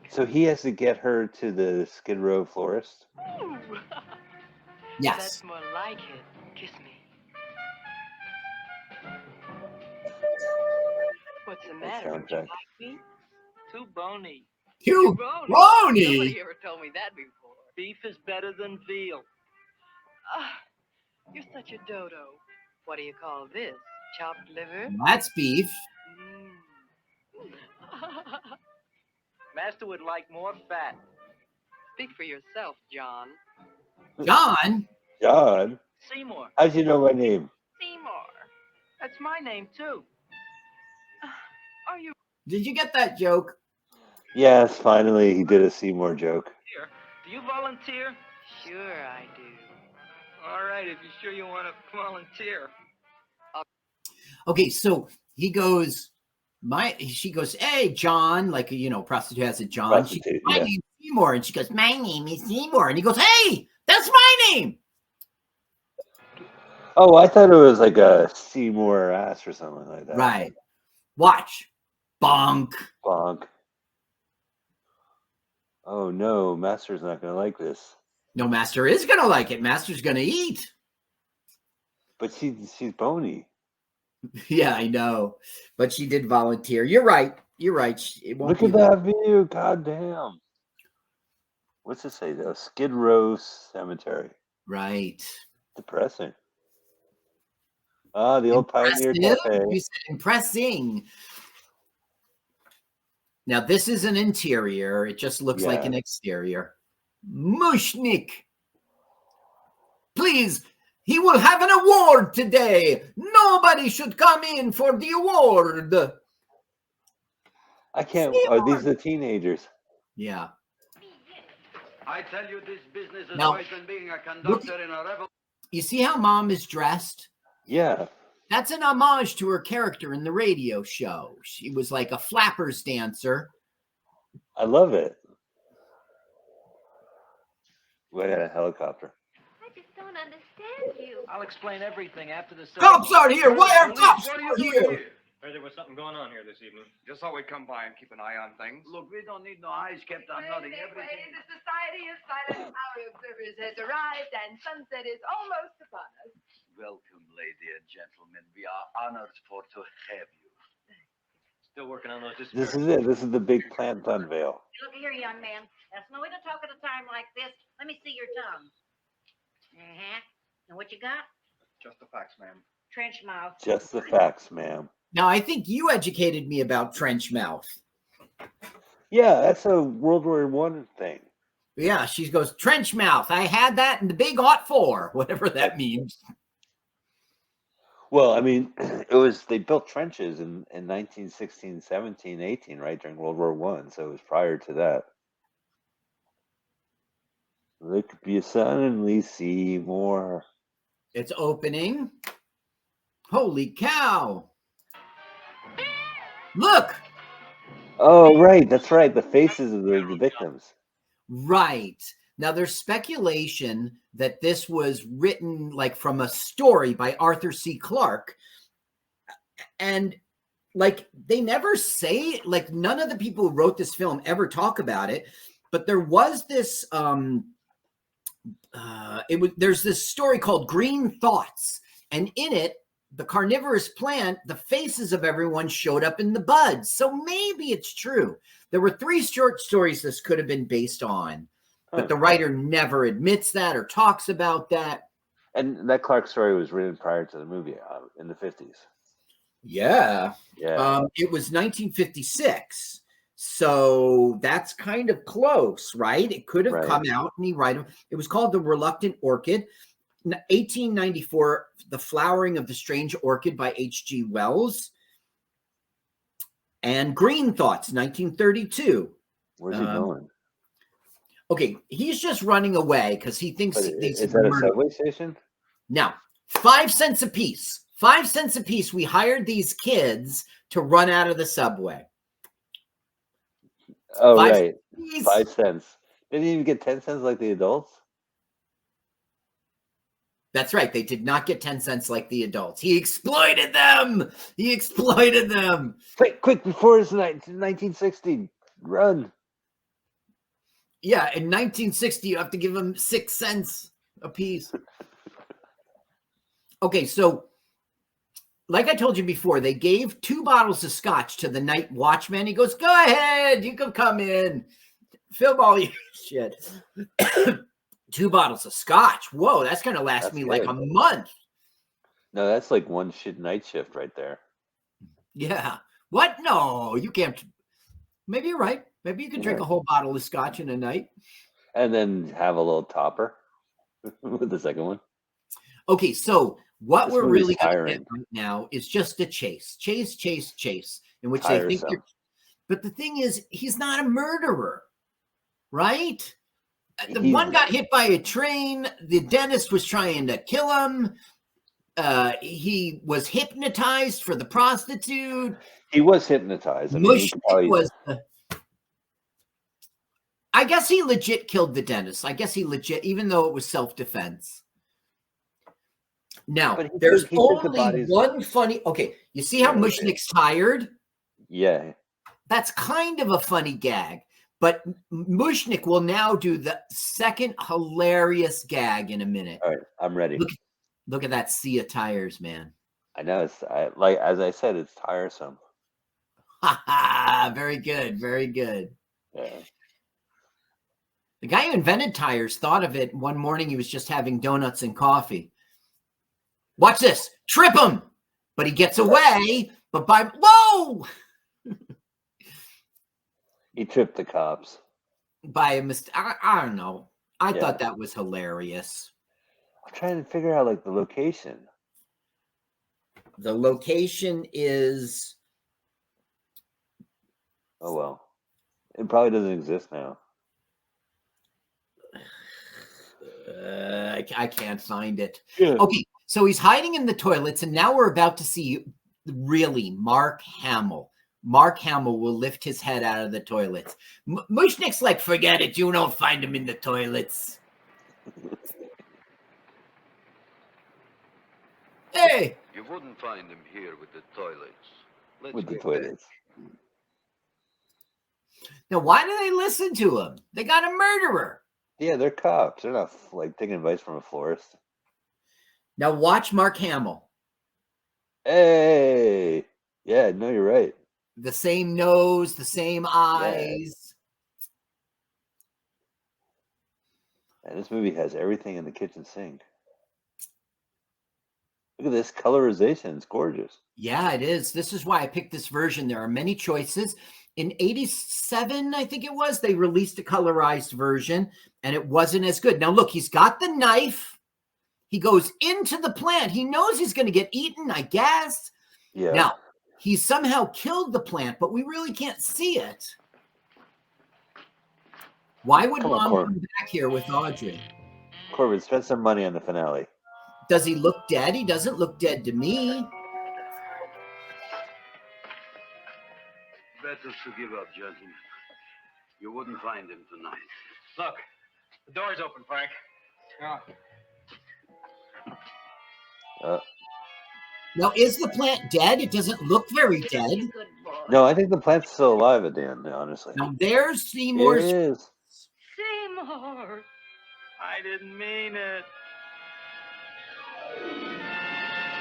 So he has to get her to the Skid Row florist? Yes. That's more like it. Kiss me. What's the matter? Don't you soundtrack. like me? Too bony. Too Nobody bony. ever told me that before. Beef is better than veal. Ah, you're such a dodo. What do you call this? Chopped liver? That's beef. Mm. Master would like more fat. Speak for yourself, John. John. John? Seymour. How'd you know my name? Seymour. That's my name, too. Are you Did you get that joke? Yes, finally he did a Seymour joke. Here. Do you volunteer? sure I do? All right, if you're sure you want to volunteer. Okay, so he goes, she goes, hey, John, like, prostitute has a John. She goes, Prostitute, my yeah. name's Seymour. And she goes, my name is Seymour. And he goes, hey, that's my name. Oh, I thought it was like a Seymour ass or something like that. Right. Watch. Bonk. Bonk. Oh, no, Master's not going to like this. No, Master is going to like it. Master's going to eat. But she's bony. Yeah, I know. But she did volunteer. You're right. You're right. It won't Look be at that view. God damn. What's it say, though? Skid Row Cemetery. Right. Depressing. Ah, the old Pioneer Impressive? Cafe. You said impressing. Now, this is an interior. It just looks like Yeah. an exterior. Mushnik. Please, He will have an award today. Nobody should come in for the award. I can't. Seymour. Oh, these are the teenagers. Yeah. I tell you, this business is Now, worse than being a conductor in a revolution. You see how Mom is dressed? Yeah. That's an homage to her character in the radio show. She was like a flappers dancer. I love it. We got a helicopter. I just don't understand you. I'll explain everything after the Cops are here. Why are cops here? Heard there was something going on here this evening. Just thought we'd come by and keep an eye on things. Look, we don't need no eyes kept on nothing. Everything. The Society of Silent Hour Observers has arrived, and sunset is almost upon us. Welcome, lady and gentlemen. We are honored for to have you. Still working on those This is it. This is the big plant unveil. Look here, young man. That's no way to talk at a time like this. Let me see your tongue. Uh-huh. And what you got? Just the facts, ma'am. Trench mouth. Just the facts, ma'am. Now, I think you educated me about trench mouth. Yeah, that's a World War I thing. Yeah, she goes, trench mouth. I had that in the big Hot 4, whatever that means. Well, I mean, it was they built trenches in 1916, 17, 18, right, during World War I. So it was prior to that. There could be a suddenly Seymour. It's opening. Holy cow. Look. Oh, right. That's right. The faces of the victims. Right. Now, there's speculation that this was written like from a story by Arthur C. Clarke. And like they never say, like none of the people who wrote this film ever talk about it. But there was this, there's this story called Green Thoughts. And in it, the carnivorous plant, the faces of everyone showed up in the buds. So maybe it's true. There were 3 short stories this could have been based on, but the writer never admits that or talks about that. And that Clark story was written prior to the movie in the 50s. Yeah. Yeah. It was 1956. So that's kind of close, right? It could have come out and he wrote it. It was called The Reluctant Orchid. 1894, The Flowering of the Strange Orchid by H.G. Wells. And Green Thoughts, 1932. Where's he going? Okay, he's just running away because he thinks is that a subway station? Now, 5 cents a piece. 5 cents a piece. We hired these kids to run out of the subway. Oh, right. 5 cents. They didn't even get 10 cents like the adults? That's right. They did not get 10 cents like the adults. He exploited them. He exploited them. Quick, before it's 1960. Run. Yeah, in 1960, you have to give them 6 cents a piece. Okay, so like I told you before, they gave 2 bottles of scotch to the night watchman. He goes, go ahead. You can come in. Film all your shit. 2 bottles of scotch. Whoa, that's going to last me like a month. No, that's like one night shift right there. Yeah. What? No, you can't. Maybe you're right. Maybe you can drink a whole bottle of scotch in a night. And then have a little topper with the second one. Okay, so what we're really going to tiring. get right now is just a chase, in which Tiresome. they think they're. But the thing is, he's not a murderer, right? The one got hit by a train. The dentist was trying to kill him. He was hypnotized for the prostitute. He was hypnotized. I mean, I guess he legit killed the dentist. I guess he legit, even though it was self-defense. Now, there's only one funny. Okay, you see how Mushnick's tired? Yeah. That's kind of a funny gag. But Mushnick will now do the second hilarious gag in a minute. All right, I'm ready. Look at that sea of tires, man. I know. Like as I said, it's tiresome. Ha ha! Very good. Very good. Yeah. The guy who invented tires thought of it one morning. He was just having donuts and coffee. Watch this. Trip him. But he gets away. But whoa! He tripped the cops. By a mistake. I don't know. I thought that was hilarious. I'm trying to figure out like the location. The location is. Oh well, it probably doesn't exist now. I can't find it. Yeah. Okay, so he's hiding in the toilets, and now we're about to see really Mark Hamill. Mark Hamill will lift his head out of the toilets. Mushnick's like, forget it. You don't find him in the toilets. Hey! You wouldn't find him here with the toilets. Let's With the get toilets. Now, why do they listen to him? They got a murderer. Yeah, they're cops. They're not like taking advice from a florist. Now watch Mark Hamill. Hey, yeah, no, you're right. The same nose, the same eyes. And this movie has everything in the kitchen sink. Look at this colorization. It's gorgeous. Yeah, it is. This is why I picked this version. There are many choices. In 87, I think it was, they released a colorized version, and it wasn't as good. Now, look, he's got the knife. He goes into the plant. He knows he's going to get eaten, I guess. Yeah. Now, he somehow killed the plant, but we really can't see it. Why would Mom come back here with Audrey? Corbin, spend some money on the finale. Does he look dead? He doesn't look dead to me. better to give up, gentlemen. You wouldn't find him tonight. Look, the door's open, Frank. Now, is the plant dead? It doesn't look very dead. No, I think the plant's still alive at the end, honestly. Now, there's Seymour's. It is. Seymour! I didn't mean it.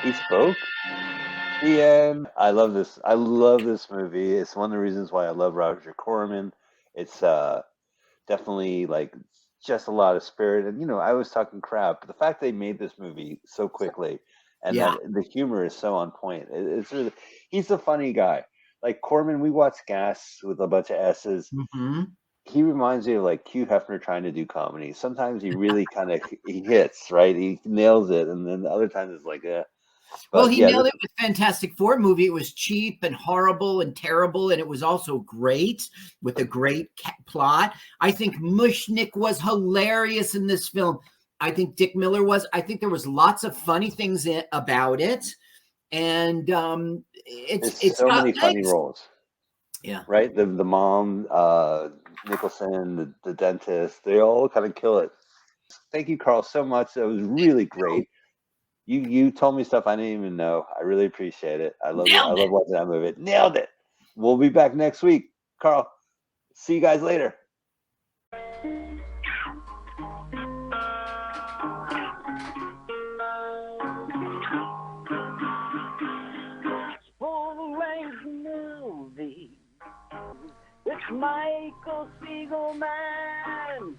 He spoke. The end. I love this. I love this movie. It's one of the reasons why I love Roger Corman. It's definitely like just a lot of spirit. And, you know, I was talking crap, but the fact they made this movie so quickly and that the humor is so on point. It's really, he's a funny guy. Like Corman, we watched Gas with a bunch of S's. Mm-hmm. He reminds me of like Hugh Hefner trying to do comedy. Sometimes he really kind of he hits, right? He nails it, and then the other times it's like, Well, he nailed it with Fantastic Four movie. It was cheap and horrible and terrible, and it was also great with a great plot. I think Mushnick was hilarious in this film. I think Dick Miller was. I think there was lots of funny things about it, and it's so many legs. funny roles. Yeah, right. The mom, Nicholson, the dentist, they all kind of kill it. Thank you, Carl, so much. That was really great. You told me stuff I didn't even know. I really appreciate it. I love it. I love watching that movie. Nailed it. We'll be back next week. Carl, see you guys later. Full-length movie with Michael Spiegelman.